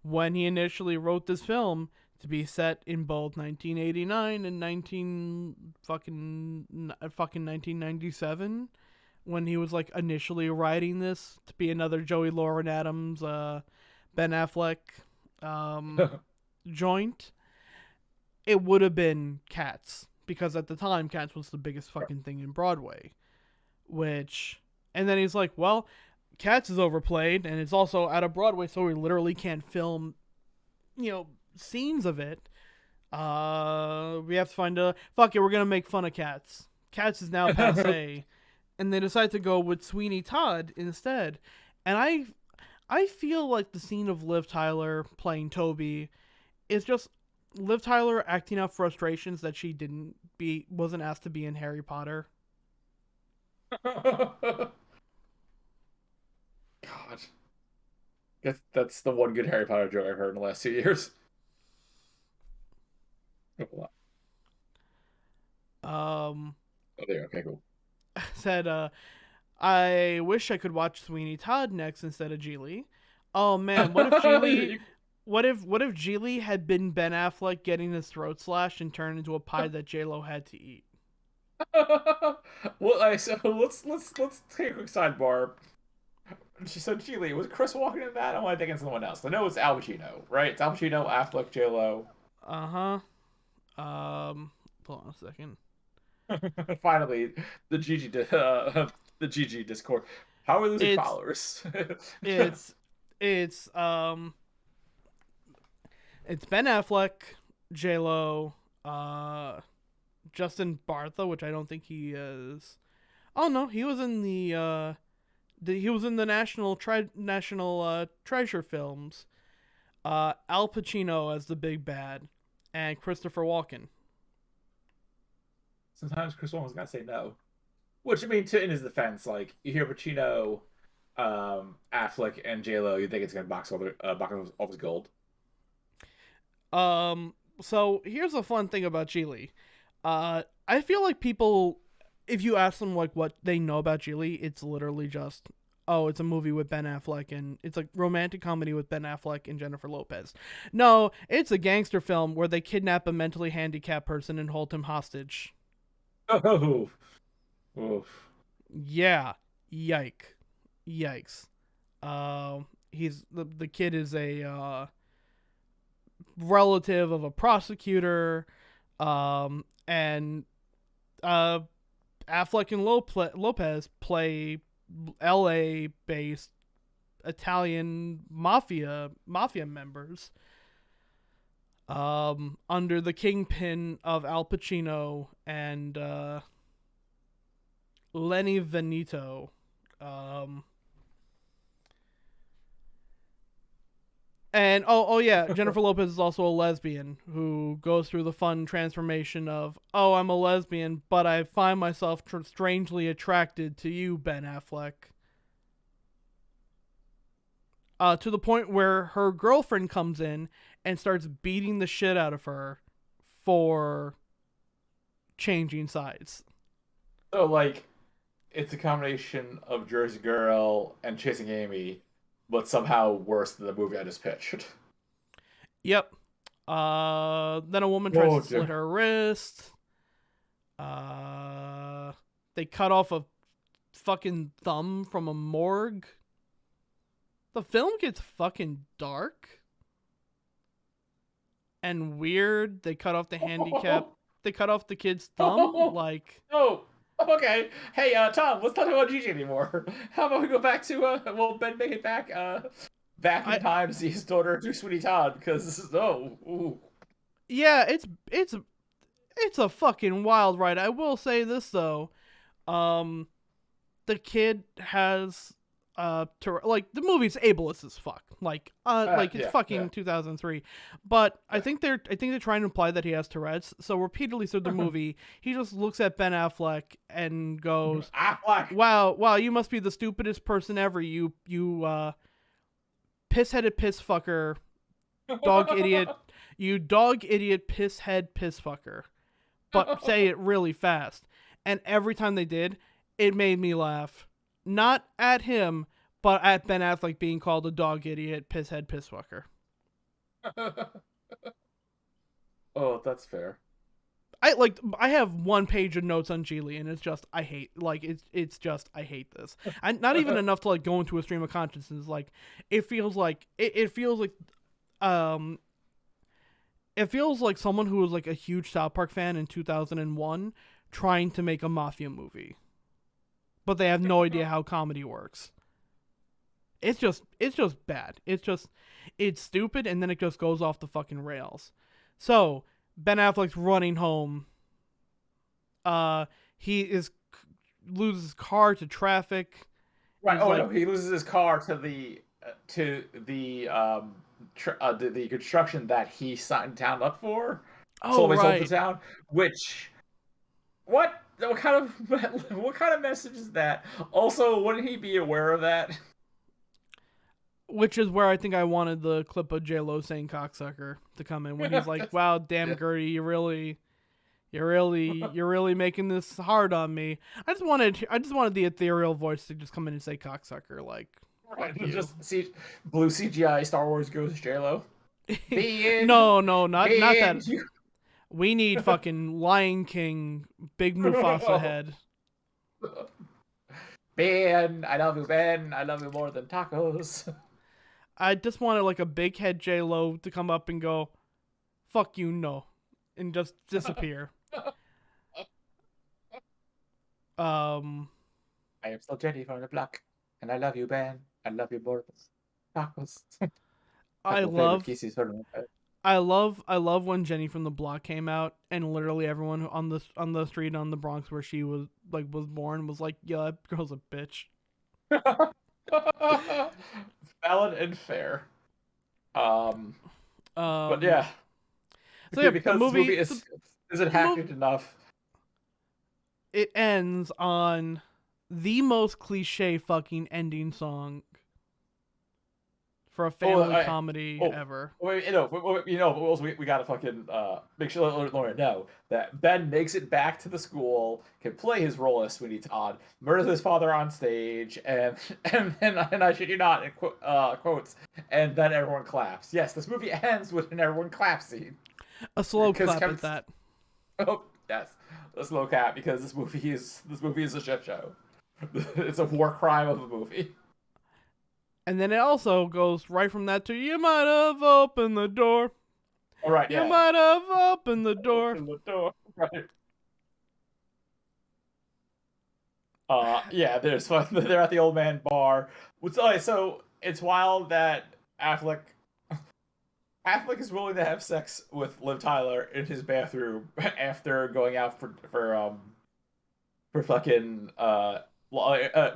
when he initially wrote this film to be set in both 1989 and 1997 when he was like initially writing this to be another Joey Lauren Adams Ben Affleck joint, it would have been Cats because at the time Cats was the biggest fucking thing in Broadway, and then he's like, well, Cats is overplayed and it's also out of Broadway, so we literally can't film, scenes of it. We have to find fuck it, we're gonna make fun of Cats. Cats is now passe, and they decide to go with Sweeney Todd instead, and I feel like the scene of Liv Tyler playing Toby is just Liv Tyler acting out frustrations that she wasn't asked to be in Harry Potter. God, that's the one good Harry Potter joke I've heard in the last 2 years. Oh, there. Okay, cool. Said, I wish I could watch Sweeney Todd next instead of Geely. Oh man, what if Geely? what if Geely had been Ben Affleck getting his throat slashed and turned into a pie that J Lo had to eat? Well, so let's take a quick sidebar. She said, "Geely, was Chris Walken in that? I want to think of someone else. I know it's Al Pacino, right? It's Al Pacino, Affleck, J Lo. Hold on a second. Finally, the the GG Discord. How are we losing It's followers? it's it's it's Ben Affleck, J Lo, Justin Bartha, which I don't think he is. Oh no, he was in he was in the national treasure films. Al Pacino as the big bad, and Christopher Walken. Sometimes Chris Walken's got to say no. Which I mean, to in his defense, like you hear Pacino, Affleck, and J Lo, you think it's gonna box office gold. So here's a fun thing about Geely. I feel like people, if you ask them like what they know about Geely, it's literally just, oh, it's a movie with Ben Affleck and it's a romantic comedy with Ben Affleck and Jennifer Lopez. No, it's a gangster film where they kidnap a mentally handicapped person and hold him hostage. Oh, oof. Yeah, yikes. He's the kid is a relative of a prosecutor, and uh, Affleck and Lopez play L.A. based Italian mafia members, under the kingpin of Al Pacino and Lenny Veneto. Um, And oh yeah, Jennifer Lopez is also a lesbian who goes through the fun transformation of, oh, I'm a lesbian, but I find myself strangely attracted to you, Ben Affleck. To the point where her girlfriend comes in and starts beating the shit out of her for changing sides. So like, it's a combination of Jersey Girl and Chasing Amy, but somehow worse than the movie I just pitched. Yep. Then a woman tries Oh to slit dear. her wrist. Uh, they cut off a fucking thumb from a morgue. The film gets fucking dark and weird. They cut off the handicap. They cut off the kid's thumb. Like, Oh, okay. Hey, Tom, let's not talk about Gigi anymore. How about we go back to well, Ben make it back back in I time to see his daughter do Sweetie Todd because oh, ooh. yeah, it's a fucking wild ride. I will say this though. Um, the kid has like the movie's ableist as fuck. Like it's Yeah, yeah. fucking 2003. But I think they're trying to imply that he has Tourette's. So repeatedly through the movie, he just looks at Ben Affleck and goes, Affleck. "Wow, you must be the stupidest person ever. You piss-headed piss fucker, dog idiot. You dog idiot piss head piss fucker." But say it really fast. And every time they did, it made me laugh. Not at him, but at Ben Affleck being called a dog idiot, pisshead, pissfucker. Oh, that's fair. I have one page of notes on Geely, and it's just I hate it's just I hate this. And not even enough to like go into a stream of consciousness. Like it feels like um it feels like someone who was like a huge South Park fan in 2001 trying to make a mafia movie, but they have no idea how comedy works. It's just bad. It's stupid, and then it just goes off the fucking rails. So Ben Affleck's running home. He is loses his car to traffic. Right. He's Oh like, no, he loses his car to the construction that he signed town up for. oh Sold the right, town. Which what kind of what kind of message is that? Also, wouldn't he be aware of that? which is where I think I wanted the clip of J Lo saying cocksucker to come in when he's like, "Wow, damn Yeah. Gertie, you're really making this hard on me." I just wanted the ethereal voice to just come in and say cocksucker, like, Right. fuck you. Just blue CGI Star Wars goes JLo. being, No, no, not being that. you. We need fucking Lion King, big Mufasa head. Ben, I love you, Ben. I love you more than tacos. I just wanted like a big head J Lo to come up and go, "Fuck you, no," and just disappear. Um, I am still Jenny from the block, and I love you, Ben. I love you more than tacos. I Taco favorite love, kisses for the I love when Jenny from the Block came out, and literally everyone on the street on the Bronx where she was born was like, "Yeah, that girl's a bitch." valid and fair. Um, but Um, yeah, so yeah, because this movie is isn't the movie hacked enough. it ends on the most cliche fucking ending song for a Oh, family comedy oh, ever. wait, we gotta fucking make sure Lauren know that Ben makes it back to the school, can play his role as Sweeney Todd, murders his father on stage, and and I shit you not, in quotes, and then everyone claps. Yes, this movie ends with an everyone clap scene A slow because clap Kevin. at that. Oh yes, a slow clap because this movie is a shit show. It's a war crime of a movie. And then it also goes right from that to "You might have opened the door. All right, You yeah. might have opened the door." Open the door. Right. Yeah, there's fun. They're at the old man bar. So it's wild that Affleck is willing to have sex with Liv Tyler in his bathroom after going out for fucking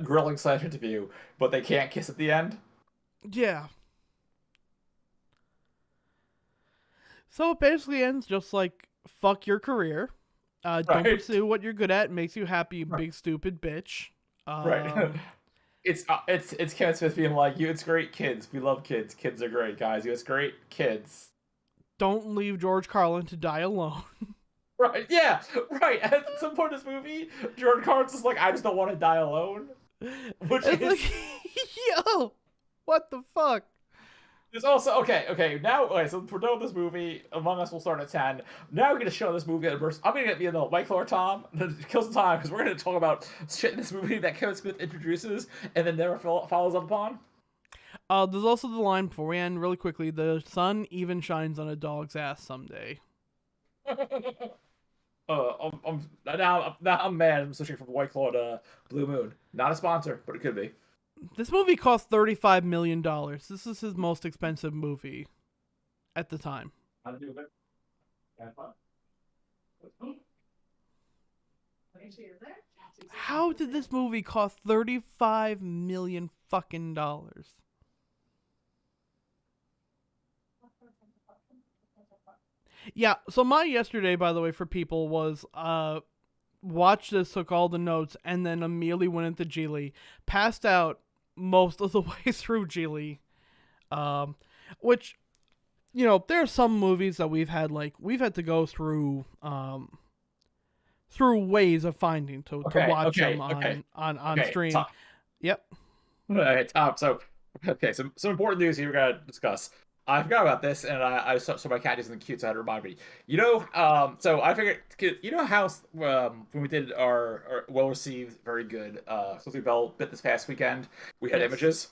grilling slash interview, but they can't kiss at the end. Yeah. So it basically ends just like fuck your career. Don't Right, pursue what you're good at. Makes you happy, you right, big stupid bitch. right. Um, It's Kevin Smith being like, "You, it's great, kids. We love kids. Kids are great, guys. You, it's great, kids." don't leave George Carlin to die alone. Right, yeah, right. At some point in this movie, Jordan Carnes is like, "I just don't want to die alone," which It's like, yo, what the fuck? is also okay. Now, okay, so we're done with this movie. Among Us will start at 10. Now we're gonna show this movie at a burst. I'm gonna get Michael or Tom to kill some time because we're gonna talk about shit in this movie that Kevin Smith introduces and then never follows up upon. There's also the line before we end really quickly. The sun even shines on a dog's ass someday. Now I'm mad. I'm switching from White Claw to Blue Moon. Not a sponsor, but it could be. This movie cost $35 million. This is his most expensive movie at the time. How to do it? Have fun. How did this movie cost 35 million fucking dollars? Yeah, so my yesterday, by the way, for people was watch this, took all the notes, and then immediately went into Geely. Passed out most of the way through Geely. Which, you know, there are some movies that we've had to go through ways of finding to Okay, watch them okay, okay, on okay. stream. Yep. Tom. So, okay, some important news here we gotta discuss. I forgot about this, and I saw my cat isn't cute, so I had to remind me. So I figured, you know how when we did our well received, very good Sophie Bell bit this past weekend, we had Yes. images.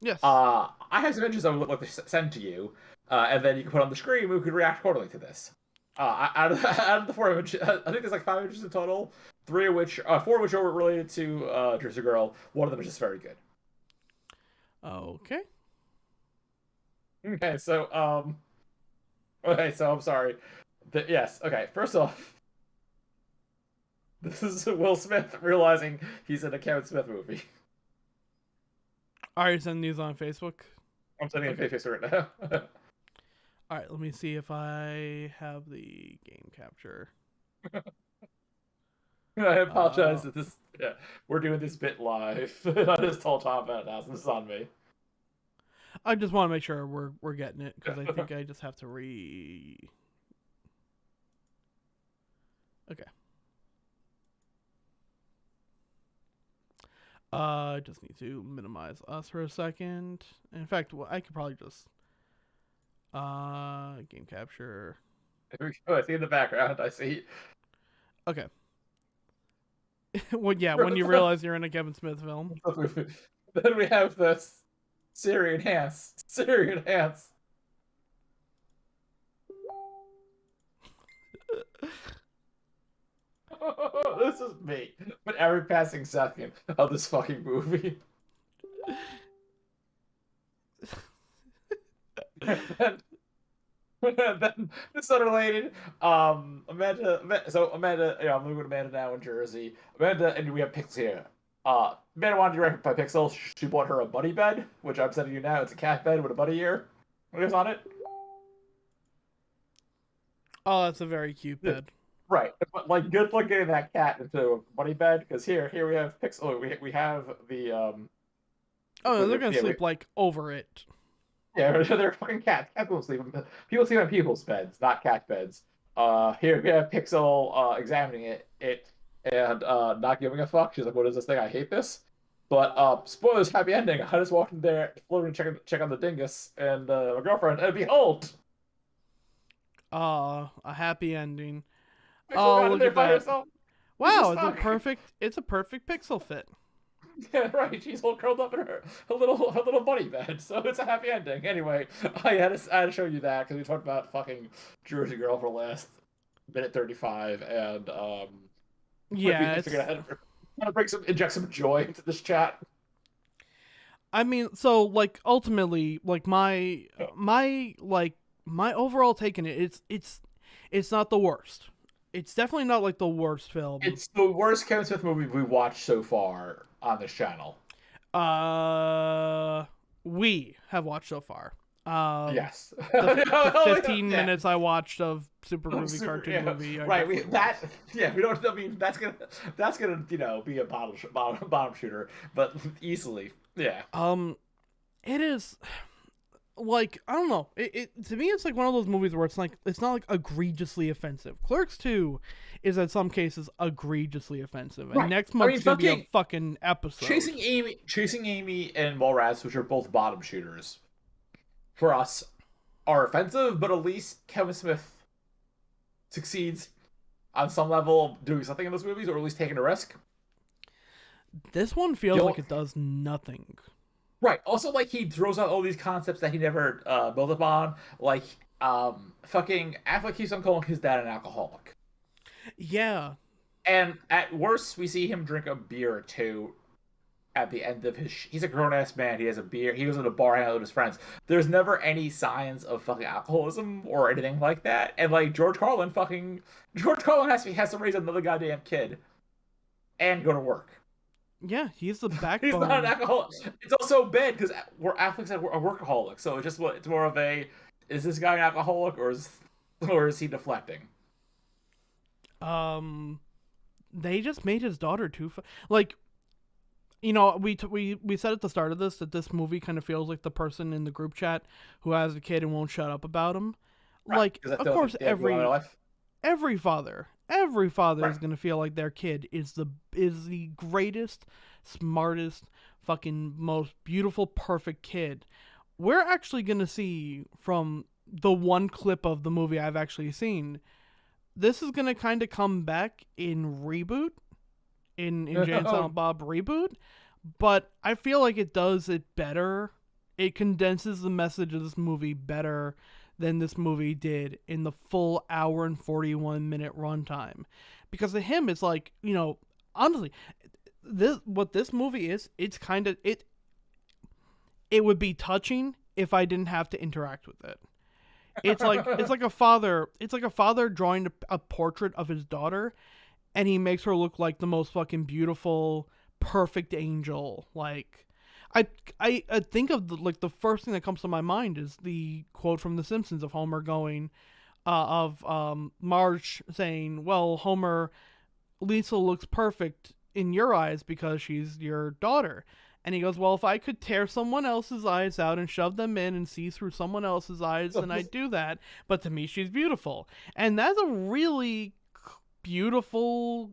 Yes. I have some images I would like to send to you, and then you can put on the screen. We could react accordingly to this. Out of the four images, I think there's like five images in total. Four of which are related to Jersey Girl. One of them is just very good. Okay. Okay, so I'm sorry. Yes, okay. First off, this is Will Smith realizing he's in a Kevin Smith movie. Are you sending these on Facebook? I'm sending a face right now. All right, let me see if I have the game capture. I apologize that this. Yeah, we're doing this bit live. I just told Tom about it now, so this is on me. I just want to make sure we're getting it because I think I just have to Okay. I just need to minimize us for a second. In fact, I could probably just Game capture. There we go. I see in the background. I see. Okay. Well, yeah, when you realize you're in a Kevin Smith film. Then we have this Siri enhance. Siri enhance. This is me. But every passing second of this fucking movie. then, then this unrelated. Amanda, I'm living with Amanda now in Jersey. Amanda, and we have Pixel here. Amanda wanted to direct by Pixel. She bought her a buddy bed, which I'm sending you now. It's a cat bed with a buddy ear. What is on it? Oh, that's a very cute bed. Right, but like, good luck getting that cat into a buddy bed, because here we have Pixel. We have the Oh, no, they're gonna sleep like over it. Yeah, they're fucking cats. Cats don't sleep. People sleep on people's beds, not cat beds. Here we have Pixel examining it and not giving a fuck. She's like, "What is this thing? I hate this." But spoilers, happy ending. I just walked in there, floating, check on the dingus and my girlfriend, and behold, A happy ending. Pixel Oh, got in look there at by that! herself. Wow, it's a perfect Pixel fit. Yeah, right. She's all curled up in her little buddy bed, so it's a happy ending. Anyway, I had to show you that because we talked about fucking Jersey Girl for the last minute 35, and Yeah, it's how to inject some joy into this chat. I mean, so like ultimately, like my overall take in it, it's not the worst. It's definitely not like the worst film. It's the worst Kevin Smith movie we watched so far on this channel. We have watched so far. Yes. The 15 minutes I watched of Super Groovy Cartoon Movie. Right. We don't. I mean, that's gonna be a bottom shooter, but easily. Yeah. It is. Like, I don't know. It to me, it's like one of those movies where it's not like egregiously offensive. Clerks 2 is in some cases egregiously offensive, and next month's gonna be a fucking episode. Chasing Amy, and Mallrats, which are both bottom shooters, for us, are offensive. But at least Kevin Smith succeeds on some level doing something in those movies, or at least taking a risk. This one feels like it does nothing. Right. Also, like, he throws out all these concepts that he never built upon. Like, fucking Affleck keeps on calling his dad an alcoholic. Yeah. And at worst, we see him drink a beer or two at the end of his... He's a grown-ass man. He has a beer. He goes to the bar hanging out with his friends. There's never any signs of fucking alcoholism or anything like that. And, like, George Carlin has to raise another goddamn kid and go to work. Yeah, he's the backbone. He's not an alcoholic. It's also bad because Affleck's a workaholic, so it's more of a, is this guy an alcoholic or is he deflecting? They just made his daughter too like, you know, we said at the start of this that this movie kind of feels like the person in the group chat who has a kid and won't shut up about him. Right, like, of course, every father is gonna feel like their kid is the greatest, smartest, fucking most beautiful, perfect kid. We're actually gonna see from the one clip of the movie I've actually seen, this is gonna kind of come back in Reboot, in Jay and Silent Bob Reboot, but I feel like it does it better. It condenses the message of this movie better than this movie did in the full hour and 41-minute runtime. Because to him, it's like, you know, honestly, this movie is, it's kind of, it would be touching if I didn't have to interact with it. It's like a father drawing a portrait of his daughter, and he makes her look like the most fucking beautiful, perfect angel. Like, I think of the first thing that comes to my mind is the quote from The Simpsons of Homer going, Marge saying, "Well, Homer, Lisa looks perfect in your eyes because she's your daughter." And he goes, "Well, if I could tear someone else's eyes out and shove them in and see through someone else's eyes, then I'd do that. But to me, she's beautiful." And that's a really beautiful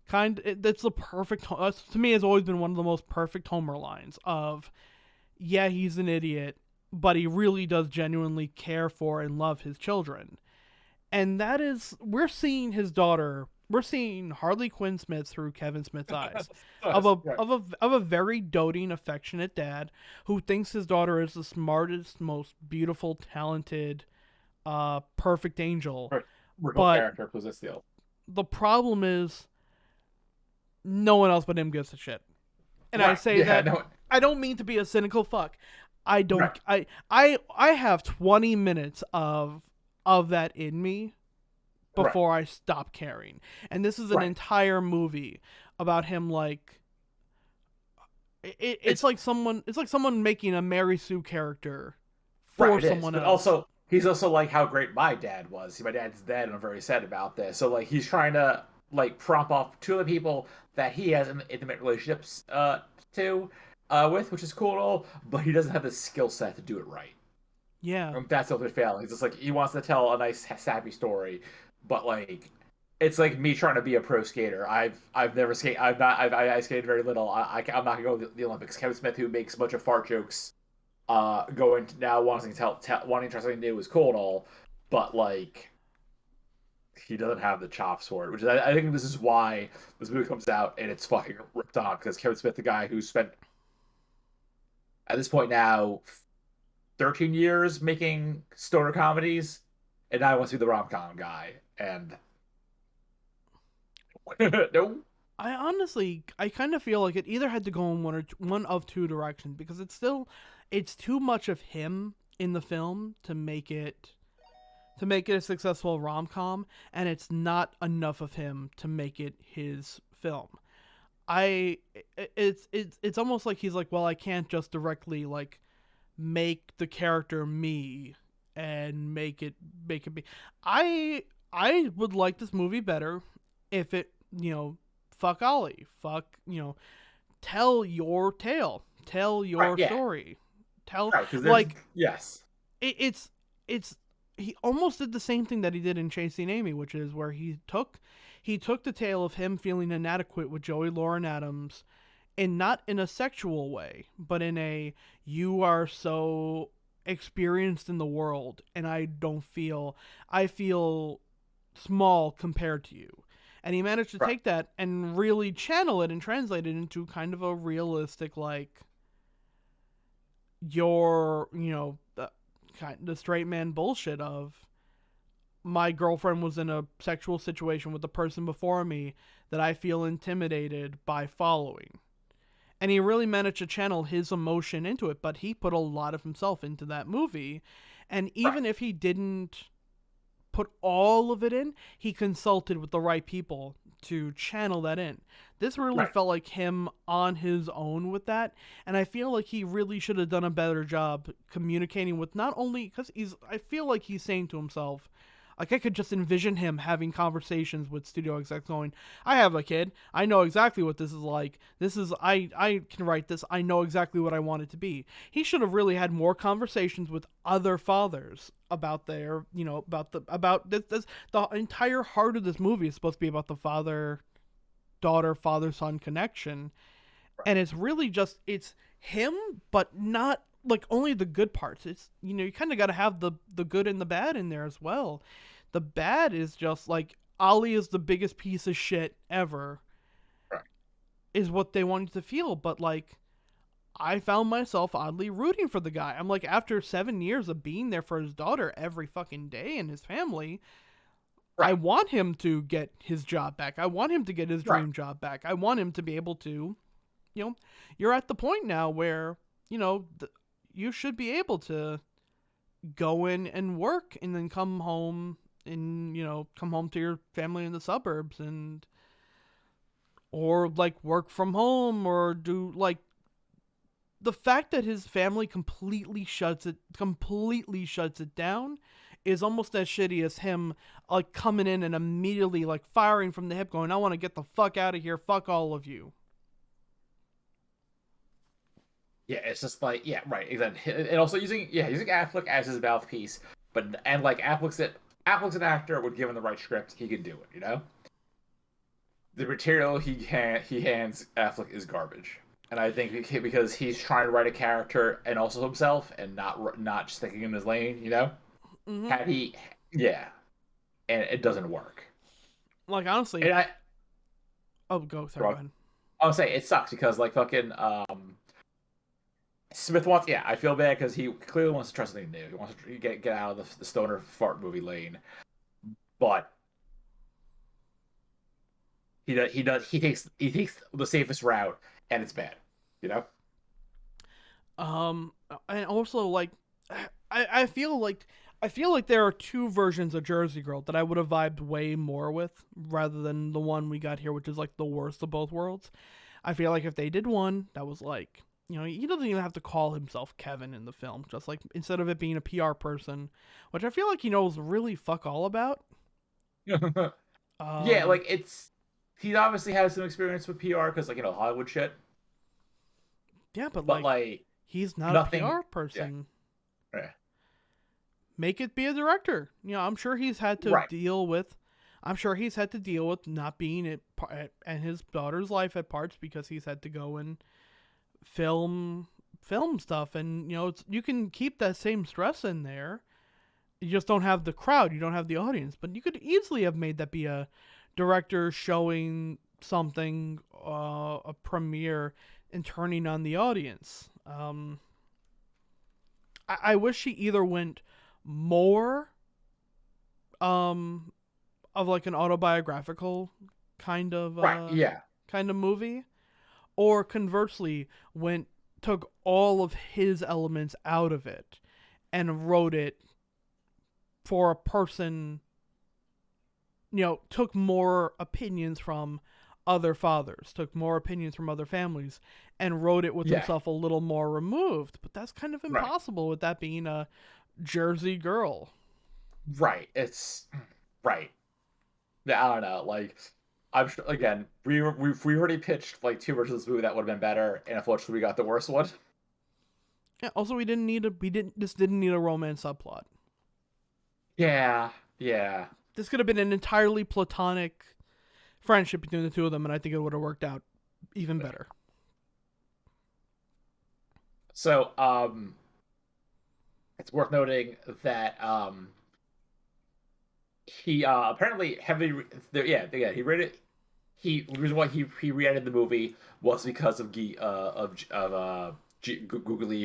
that's the perfect, to me, has always been one of the most perfect Homer lines of, yeah, he's an idiot, but he really does genuinely care for and love his children. And that is, we're seeing his daughter, we're seeing Harley Quinn Smith through Kevin Smith's eyes, of Yes, a right, of a very doting, affectionate dad who thinks his daughter is the smartest, most beautiful, talented, perfect angel. right. Real But character possess the the problem is no one else but him gives a shit. And I right. say Yeah, that, no, I don't mean to be a cynical fuck. I don't right, I have 20 minutes of that in me right. before I stop caring. And this is an Right. entire movie about him like It's it's like someone making a Mary Sue character right, for it is. someone But else. also he's also like how great my dad was. My dad's dead and I'm very sad about this. So like he's trying to like prop off two of the people that he has intimate relationships to with, which is cool and all, but he doesn't have the skill set to do it right. Yeah. That's the ultimate failing. It's just like he wants to tell a nice sappy story, but like it's like me trying to be a pro skater. I've never skate. I've not. I skated very little. I'm not gonna go to the Olympics. Kevin Smith, who makes a bunch of fart jokes, going to now wanting to wanting to try something new is cool and all, but like he doesn't have the chops for it. Which is, I think this is why this movie comes out and it's fucking ripped on because Kevin Smith, the guy who spent at this point now 13 years making stoner comedies, and now he wants to be the rom com guy. And no, I honestly, I kind of feel like it either had to go in one of two directions because it's too much of him in the film to make it a successful rom com, and it's not enough of him to make it his film. I it's almost like he's like, well, I can't just directly like make the character me and make it be. I would like this movie better if it, fuck Ollie, fuck, tell your tale, tell right, your yeah, story, tell right, because there's like yes, it's he almost did the same thing that he did in Chasing Amy, which is where he took the tale of him feeling inadequate with Joey Lauren Adams, and not in a sexual way, but in a, you are so experienced in the world and I feel small compared to you. And he managed to right, take that and really channel it and translate it into kind of a realistic, like, your, the straight man bullshit of, my girlfriend was in a sexual situation with the person before me that I feel intimidated by following. And he really managed to channel his emotion into it, but he put a lot of himself into that movie. And right, even if he didn't put all of it in, he consulted with the right people to channel that in. This really right, felt like him on his own with that, and I feel like he really should have done a better job communicating with, not only because I feel like he's saying to himself, like, I could just envision him having conversations with studio execs going, I have a kid. I know exactly what this is like. I can write this. I know exactly what I want it to be. He should have really had more conversations with other fathers about their, about this the entire heart of this movie is supposed to be about the father daughter, father son connection. right. And it's really just, it's him, but not like only the good parts. It's, you kind of got to have the good and the bad in there as well. The bad is just like Ollie is the biggest piece of shit ever, Right. is what they want you to feel. But like, I found myself oddly rooting for the guy. I'm like, after 7 years of being there for his daughter every fucking day and his family, I Right. want him to get his job back. I want him to get his Right. dream job back. I want him to be able to, you're at the point now where, you should be able to go in and work and then come home and, come home to your family in the suburbs, and, or like work from home, or do like, the fact that his family completely shuts it down is almost as shitty as him like coming in and immediately like firing from the hip going, I want to get the fuck out of here, fuck all of you. Yeah, it's just like yeah, right, exactly. And also using Affleck as his mouthpiece, but and like Affleck's an actor. Would given the right script, he could do it. The material he hands Affleck is garbage. And I think because he's trying to write a character and also himself, and not just sticking in his lane, Hmm. Had he, yeah, and it doesn't work. Like honestly, And oh, go sorry, go ahead. I'll say it sucks because like fucking Smith wants, yeah, I feel bad because he clearly wants to try something new. He wants to get out of the stoner fart movie lane, but he takes the safest route, and it's bad, you know. And also like, I feel like there are two versions of Jersey Girl that I would have vibed way more with rather than the one we got here, which is like the worst of both worlds. I feel like if they did one that was like, he doesn't even have to call himself Kevin in the film. Just like instead of it being a PR person, which I feel like he knows really fuck all about. Yeah, Um, like he obviously has some experience with PR because like Hollywood shit, yeah, but but like like he's not a nothing. PR Yeah, person. yeah. Make it be a director. I'm sure he's had to Right. deal with. I'm sure he's had to deal with not being and his daughter's life at parts because he's had to go and film stuff, and you can keep that same stress in there. You just don't have the crowd, you don't have the audience, but you could easily have made that be a director showing something, a premiere, and turning on the audience. I wish he either went more um of like an autobiographical kind of Right. Yeah. movie, or conversely went took all of his elements out of it and wrote it for a person, took more opinions from other fathers, took more opinions from other families, and wrote it with Yeah. himself a little more removed. But that's kind of Right. impossible with that being a Jersey Girl. Right. It's right. Yeah, I don't know. Like, I'm sure, again, we already pitched like two versions of this movie that would have been better, and unfortunately, we got the worst one. Yeah, also, we didn't need a romance subplot. Yeah. Yeah. This could have been an entirely platonic friendship between the two of them, and I think it would have worked out even better. So, it's worth noting that he apparently heavily, yeah, he rated. The reason why he re-edited the movie was because of Googly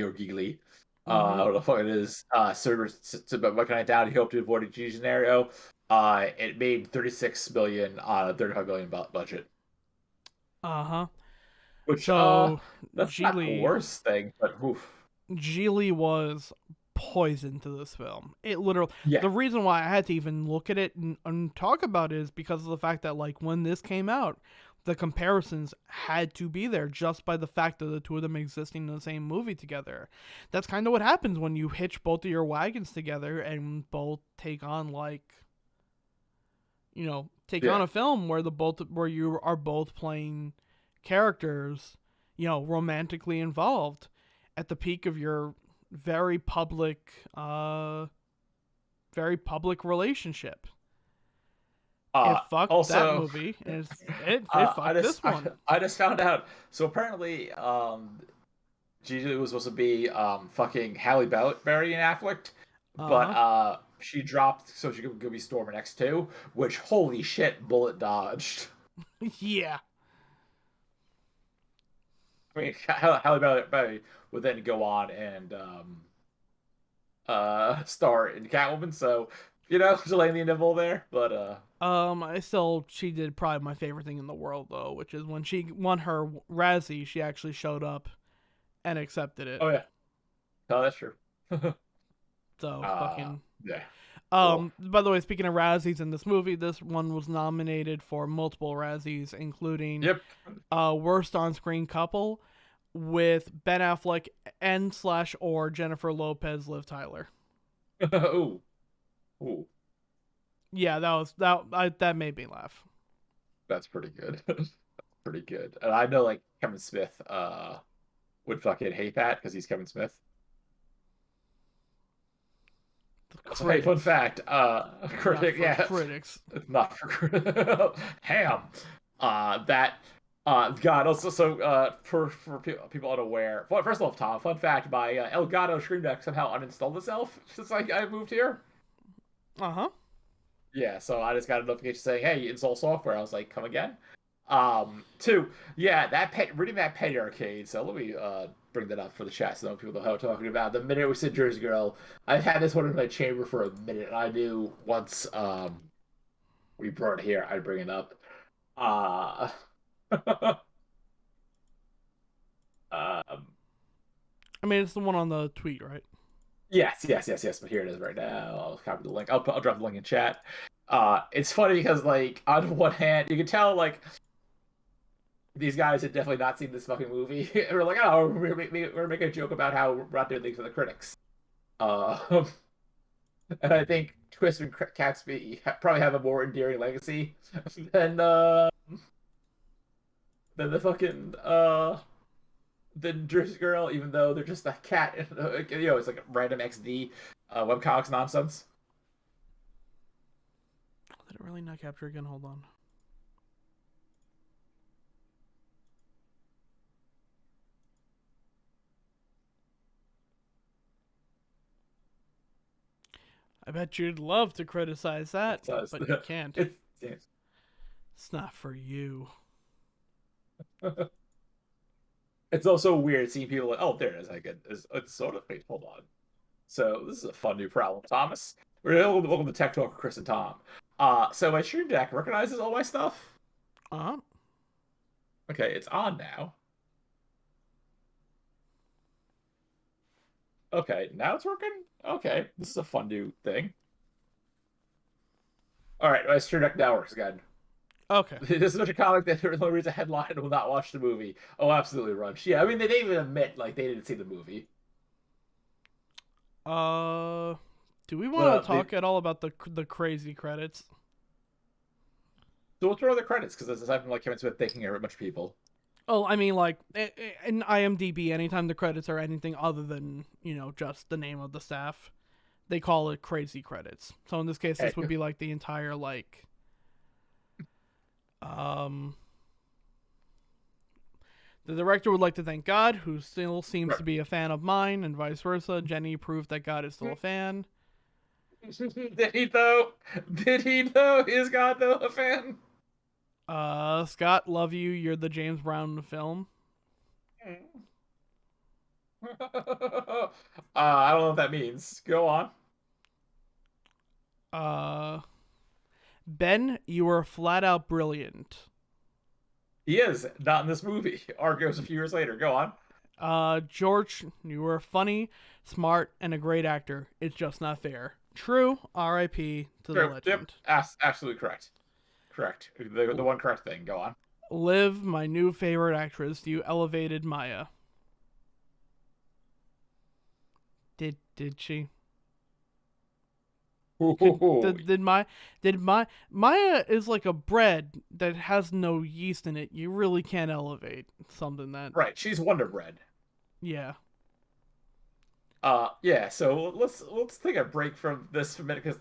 or Giggly. I Mm-hmm. don't know what it is. But what can I doubt? He hoped to avoid a G scenario. It made 36 million on a 35 million budget, Uh huh. which So that's not the Geely worst thing, but oof. Geely was poison to this film. It literally, Yeah, the reason why I had to even look at it and talk about it is because of the fact that like when this came out, the comparisons had to be there just by the fact of the two of them existing in the same movie together. That's kind of what happens when you hitch both of your wagons together and both take on like, take on yeah. a film where you are both playing characters, romantically involved at the peak of your very public uh very public relationship. It Uh, fucked that Also, movie, and it I fucked just this one. I just found out. So apparently, Gigi was supposed to be fucking Halle Berry in Affleck, but Uh-huh. she dropped so she could be Storm in X2, which holy shit, bullet dodged. Yeah. I mean, Halle Berry would then go on and star in Catwoman, so delaying the nibble there, but She did probably my favorite thing in the world though, which is when she won her Razzie, she actually showed up and accepted it. oh yeah, no, that's true. So fucking. Yeah, cool. By the way, speaking of Razzies in this movie, this one was nominated for multiple Razzies, including Yep. worst on-screen couple with Ben Affleck and slash or Jennifer Lopez, Liv Tyler. Ooh, ooh. Yeah, that made me laugh. That's pretty good. Pretty good. And I know like Kevin Smith would fucking hate that because he's Kevin Smith. The So hey, fun critics, fact, not critic, for yeah, critics. not for ham. That God, also, for people unaware, well, first off, Tom, fun fact: my Elgato Stream Deck somehow uninstalled itself since I moved here. Uh huh. Yeah, so I just got a notification saying, "Hey, install software." I was like, "Come again?" Two, yeah, reading that Penny Arcade. So let me bring that up for the chat so people know how we're talking about. The minute we said Jersey Girl, I've had this one in my chamber for a minute, and I knew once we brought it here, I'd bring it up. Uh, um, I mean, it's the one on the tweet, right? yes. But here it is right now. I'll copy the link. I'll drop the link in chat. It's funny because like on one hand, you can tell like these guys had definitely not seen this fucking movie. We're like, oh, we're making a joke about how we're not doing things for the critics. Uh, and I think Twist and Catsby probably have a more endearing legacy than uh, than the fucking than Jersey Girl, even though they're just a cat. And, it's like random XD webcomics nonsense. Did it really not capture again? Hold on. I bet you'd love to criticize that, but you can't. It's not for you. It's also weird seeing people like, oh, there it is. It's sort of wait, hold on. So this is a fun new problem, Thomas. Welcome to Tech Talk with Chris and Tom. So my Stream Deck recognizes all my stuff. Uh huh. Okay, it's on now. Okay, now it's working. Okay, this is a fun new thing. All right, my Stream Deck now works again. Okay. This is such a comic that only reads a headline and will not watch the movie. Oh, absolutely, Runch. Yeah, I mean they didn't even admit like they didn't see the movie. Do we want to talk at all about the crazy credits? So what's wrong with the credits? Because aside from like Kevin Smith thanking a bunch of people. Oh, I mean, like in IMDb, anytime the credits are anything other than just the name of the staff, they call it crazy credits. So in this case, this would be like the entire like. The director would like to thank God, who still seems to be a fan of mine, and vice versa. Jenny proved that God is still a fan. Did he though? Did he though? Is God though a fan? Scott, love you. You're the James Brown in the film. I don't know what that means. Go on. Ben, you are flat out brilliant. He is not in this movie. Argo's a few years later. Go on. Jorts, you were funny, smart, and a great actor. It's just not fair. True. R.I.P. to the legend. Yep. Absolutely correct. Correct. The one correct thing. Go on. Liv, my new favorite actress. You elevated Maya. Did she? Did Maya is like a bread that has no yeast in it. You really can't elevate something that. Right. She's Wonder Bread. Yeah. Yeah. So let's take a break from this for a minute because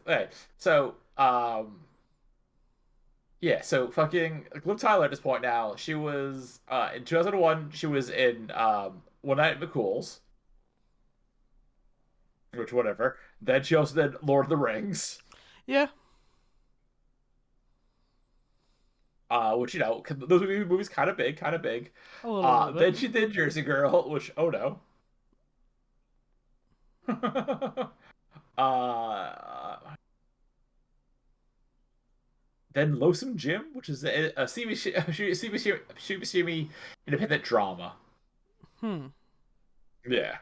yeah. So fucking Liv Tyler at this point now. She was in 2001. She was in One Night at McCool's. Which whatever. Then she also did Lord of the Rings. Yeah. Which those movies kind of big. A little bit. Then she did Jersey Girl, which oh no. Then Lonesome Jim, which is a CBC independent drama. Yeah.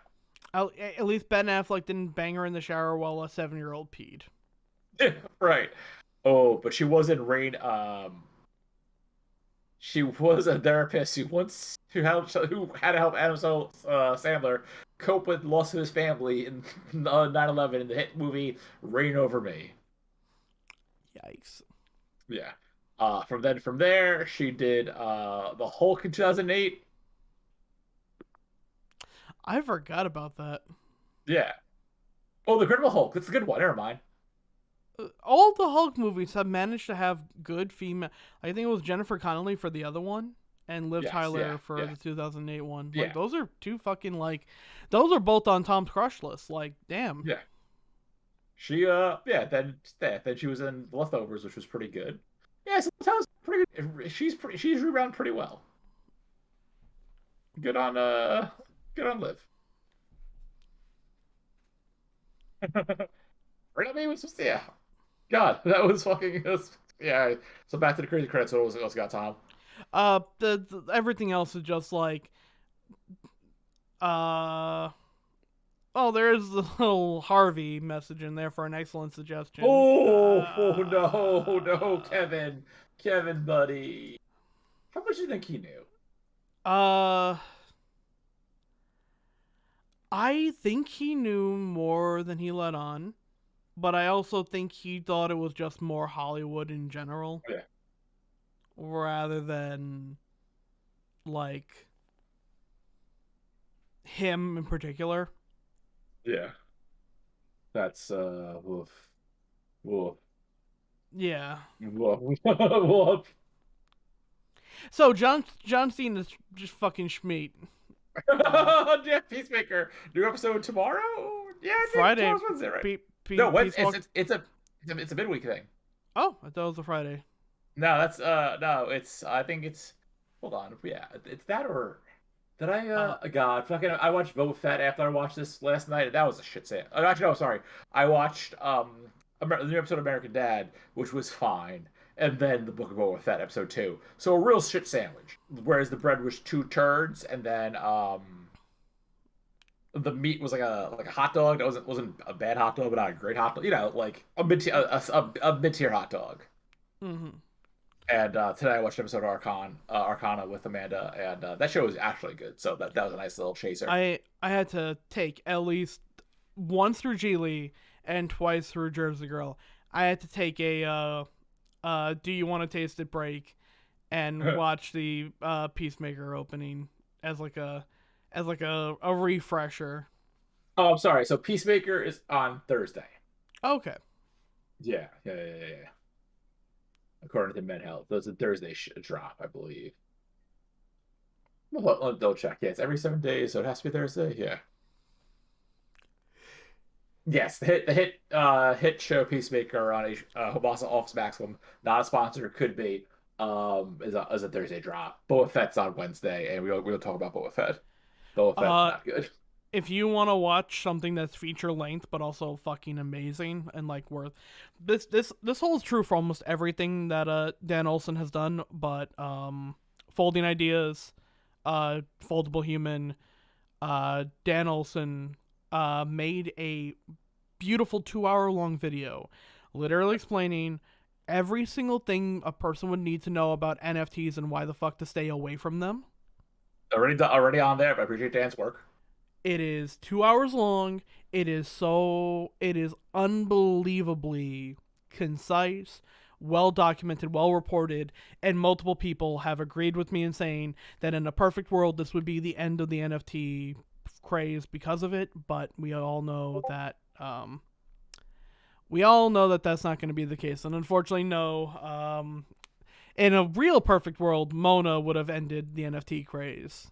At least Ben Affleck didn't bang her in the shower while a 7-year-old peed. Right. Oh, but she was in Rain. She was a therapist who had to help Adam Sandler cope with the loss of his family in 9/11 in the hit movie Rain Over Me. Yikes. Yeah. From there, she did the Hulk in 2008. I forgot about that. Yeah. Oh, the Incredible Hulk. That's a good one. Never mind. All the Hulk movies have managed to have good female. I think it was Jennifer Connelly for the other one. and Liv Yes, yeah, Tyler for yeah, the 2008 one. Like yeah, those are two fucking like, those are both on Tom's crush list. Like damn. yeah. She yeah, then she was in The Leftovers, which was pretty good. Yeah, so Tom's pretty good. She's rebounded pretty well. Good on good on Liv. Right on me was just yeah. God, that was fucking yeah. So back to the crazy credits. What else got Tom? The everything else is just like uh. Oh, there is the little Harvey message in there for an excellent suggestion. Oh no, no, Kevin, Kevin, buddy. How much do you think he knew? Uh, I think he knew more than he let on, but I also think he thought it was just more Hollywood in general Yeah, rather than like him in particular. yeah. That's woof, woof, Yeah. woof, woof. So John Cena is just fucking schmeat. Uh, Yeah, Peacemaker. New episode tomorrow. Yeah, I think Friday, tomorrow's Wednesday, right? No, Peace Walk. it's a midweek thing. Oh, I thought it was a Friday. No, that's no, it's I think it's hold on, yeah, it's that or did I Uh, God fucking I watched Boba Fett after I watched this last night. That was a shit sand. Actually, no, sorry. I watched the new episode of American Dad, which was fine, and then the Book of Boba Fett episode 2. So a real shit sandwich. Whereas the bread was two turds, and then the meat was like a hot dog that wasn't a bad hot dog, but not a great hot dog. You know, like a mid tier hot dog. mm-hmm. And today I watched an episode of Arcana with Amanda, and that show was actually good. So that was a nice little chaser. I had to take at least once through Geely and twice through Jersey Girl. I had to take a do you want to taste it break and watch the Peacemaker opening as like a refresher. Oh, I'm sorry. So Peacemaker is on Thursday. Okay. Yeah, yeah, yeah, yeah, yeah. According to Med Health, those a Thursday drop, I believe. Well, they'll check. Yeah, it's every 7 days, so it has to be Thursday. Yeah. Yes, hit show Peacemaker on Homasa Office Maximum, not a sponsor, could be, is a Thursday drop. Boba Fett's on Wednesday, and we'll talk about Boba Fett. Boba Fett's Uh not good. if you want to watch something that's feature length but also fucking amazing and like worth this holds true for almost everything that Dan Olson has done, but Folding Ideas, Foldable Human, Dan Olson made a beautiful 2 hour long video literally explaining every single thing a person would need to know about NFTs and why the fuck to stay away from them. Already on there, but I appreciate Dan's work. It is 2 hours long. It is unbelievably concise, well documented, well reported, and multiple people have agreed with me in saying that in a perfect world this would be the end of the NFT craze because of it, but we all know that that's not going to be the case, and unfortunately no. In a real perfect world, Mona would have ended the NFT craze.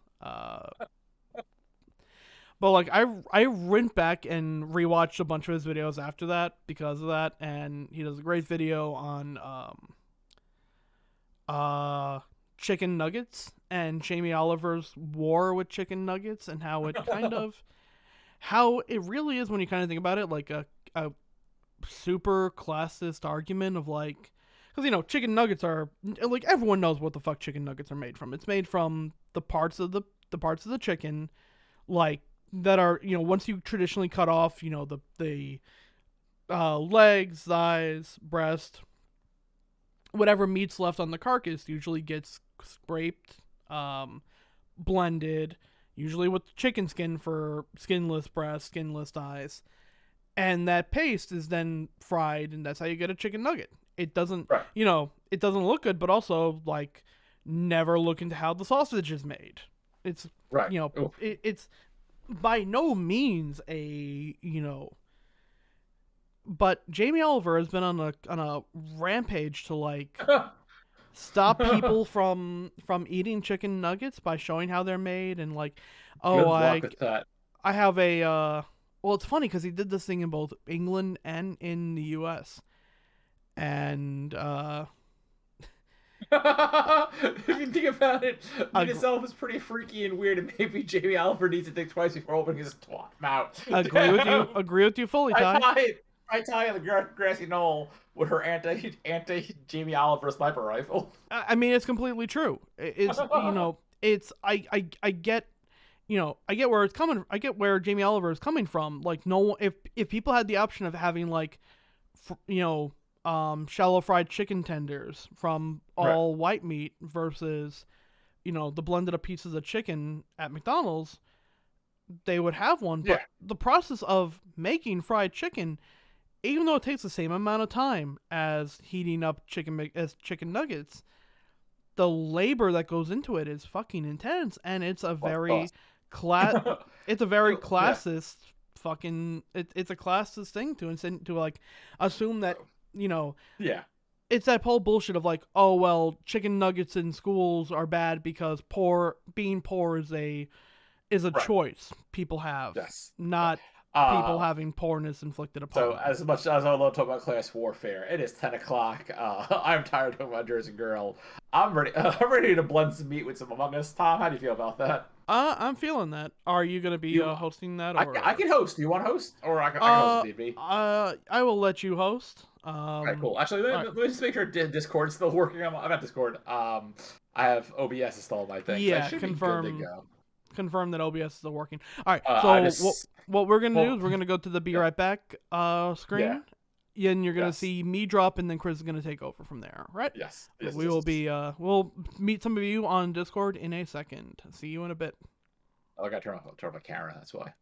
But like I went back and rewatched a bunch of his videos after that because of that, and he does a great video on chicken nuggets and Jamie Oliver's war with chicken nuggets and how it kind of how it really is when you kind of think about it like a super classist argument of like because chicken nuggets are like everyone knows what the fuck chicken nuggets are made from. It's made from the parts of the chicken like that are once you traditionally cut off the legs, thighs, breast, whatever meat's left on the carcass usually gets scraped, blended, usually with chicken skin for skinless breast, skinless thighs, and that paste is then fried, and that's how you get a chicken nugget. It doesn't Right. it doesn't look good, but also like never look into how the sausage is made. It's Right. it's by no means a but Jamie Oliver has been on a rampage to like stop people from eating chicken nuggets by showing how they're made and like, oh, Good luck with that. I have a well, it's funny because he did this thing in both England and in the U.S. and If you think about it, meat ag- itself is pretty freaky and weird, and maybe Jamie Oliver needs to think twice before opening his twat mouth. Damn. agree with you fully, I Ty. tie, I tie on the grassy knoll with her anti Jamie Oliver sniper rifle. I mean, it's completely true. It's it's I get I get where it's coming. I get where Jamie Oliver is coming from. Like, no, if people had the option of having like, shallow fried chicken tenders from Right. all white meat versus, the blended up pieces of chicken at McDonald's, they would have one. Yeah. But the process of making fried chicken, even though it takes the same amount of time as heating up chicken nuggets, the labor that goes into it is fucking intense, and it's a Well, very it's a very yeah. classist fucking it's a classist thing to like assume that Yeah. it's that whole bullshit of like, oh well, chicken nuggets in schools are bad because being poor is a Right. choice people have, Yes. not people Uh, having poorness inflicted upon so them. as much as I love talking about class warfare, it is 10 o'clock. I'm tired of talking about Jersey Girl. I'm ready. I'm ready to blend some meat with some Among Us. Tom, how do you feel about that? I'm feeling that. Are you gonna be You, hosting that I or? can host. Do you want to host, or I can host if need be? I will let you host. All right, cool. Actually, let, All right. let me just make sure Discord's still working. I'm at Discord. I have OBS installed, I think, so I Yeah, should be good to go. confirm that OBS is still working. All right. I So just what we're gonna do well, is we're gonna go to the be yeah, right back yeah, screen. Yeah, and you're gonna yes, see me drop, and then Chris is gonna take over from there. Right? yes, yes, We yes, will yes. be we'll meet some of you on Discord in a second. See you in a bit. Oh, I gotta turn off my camera. That's why.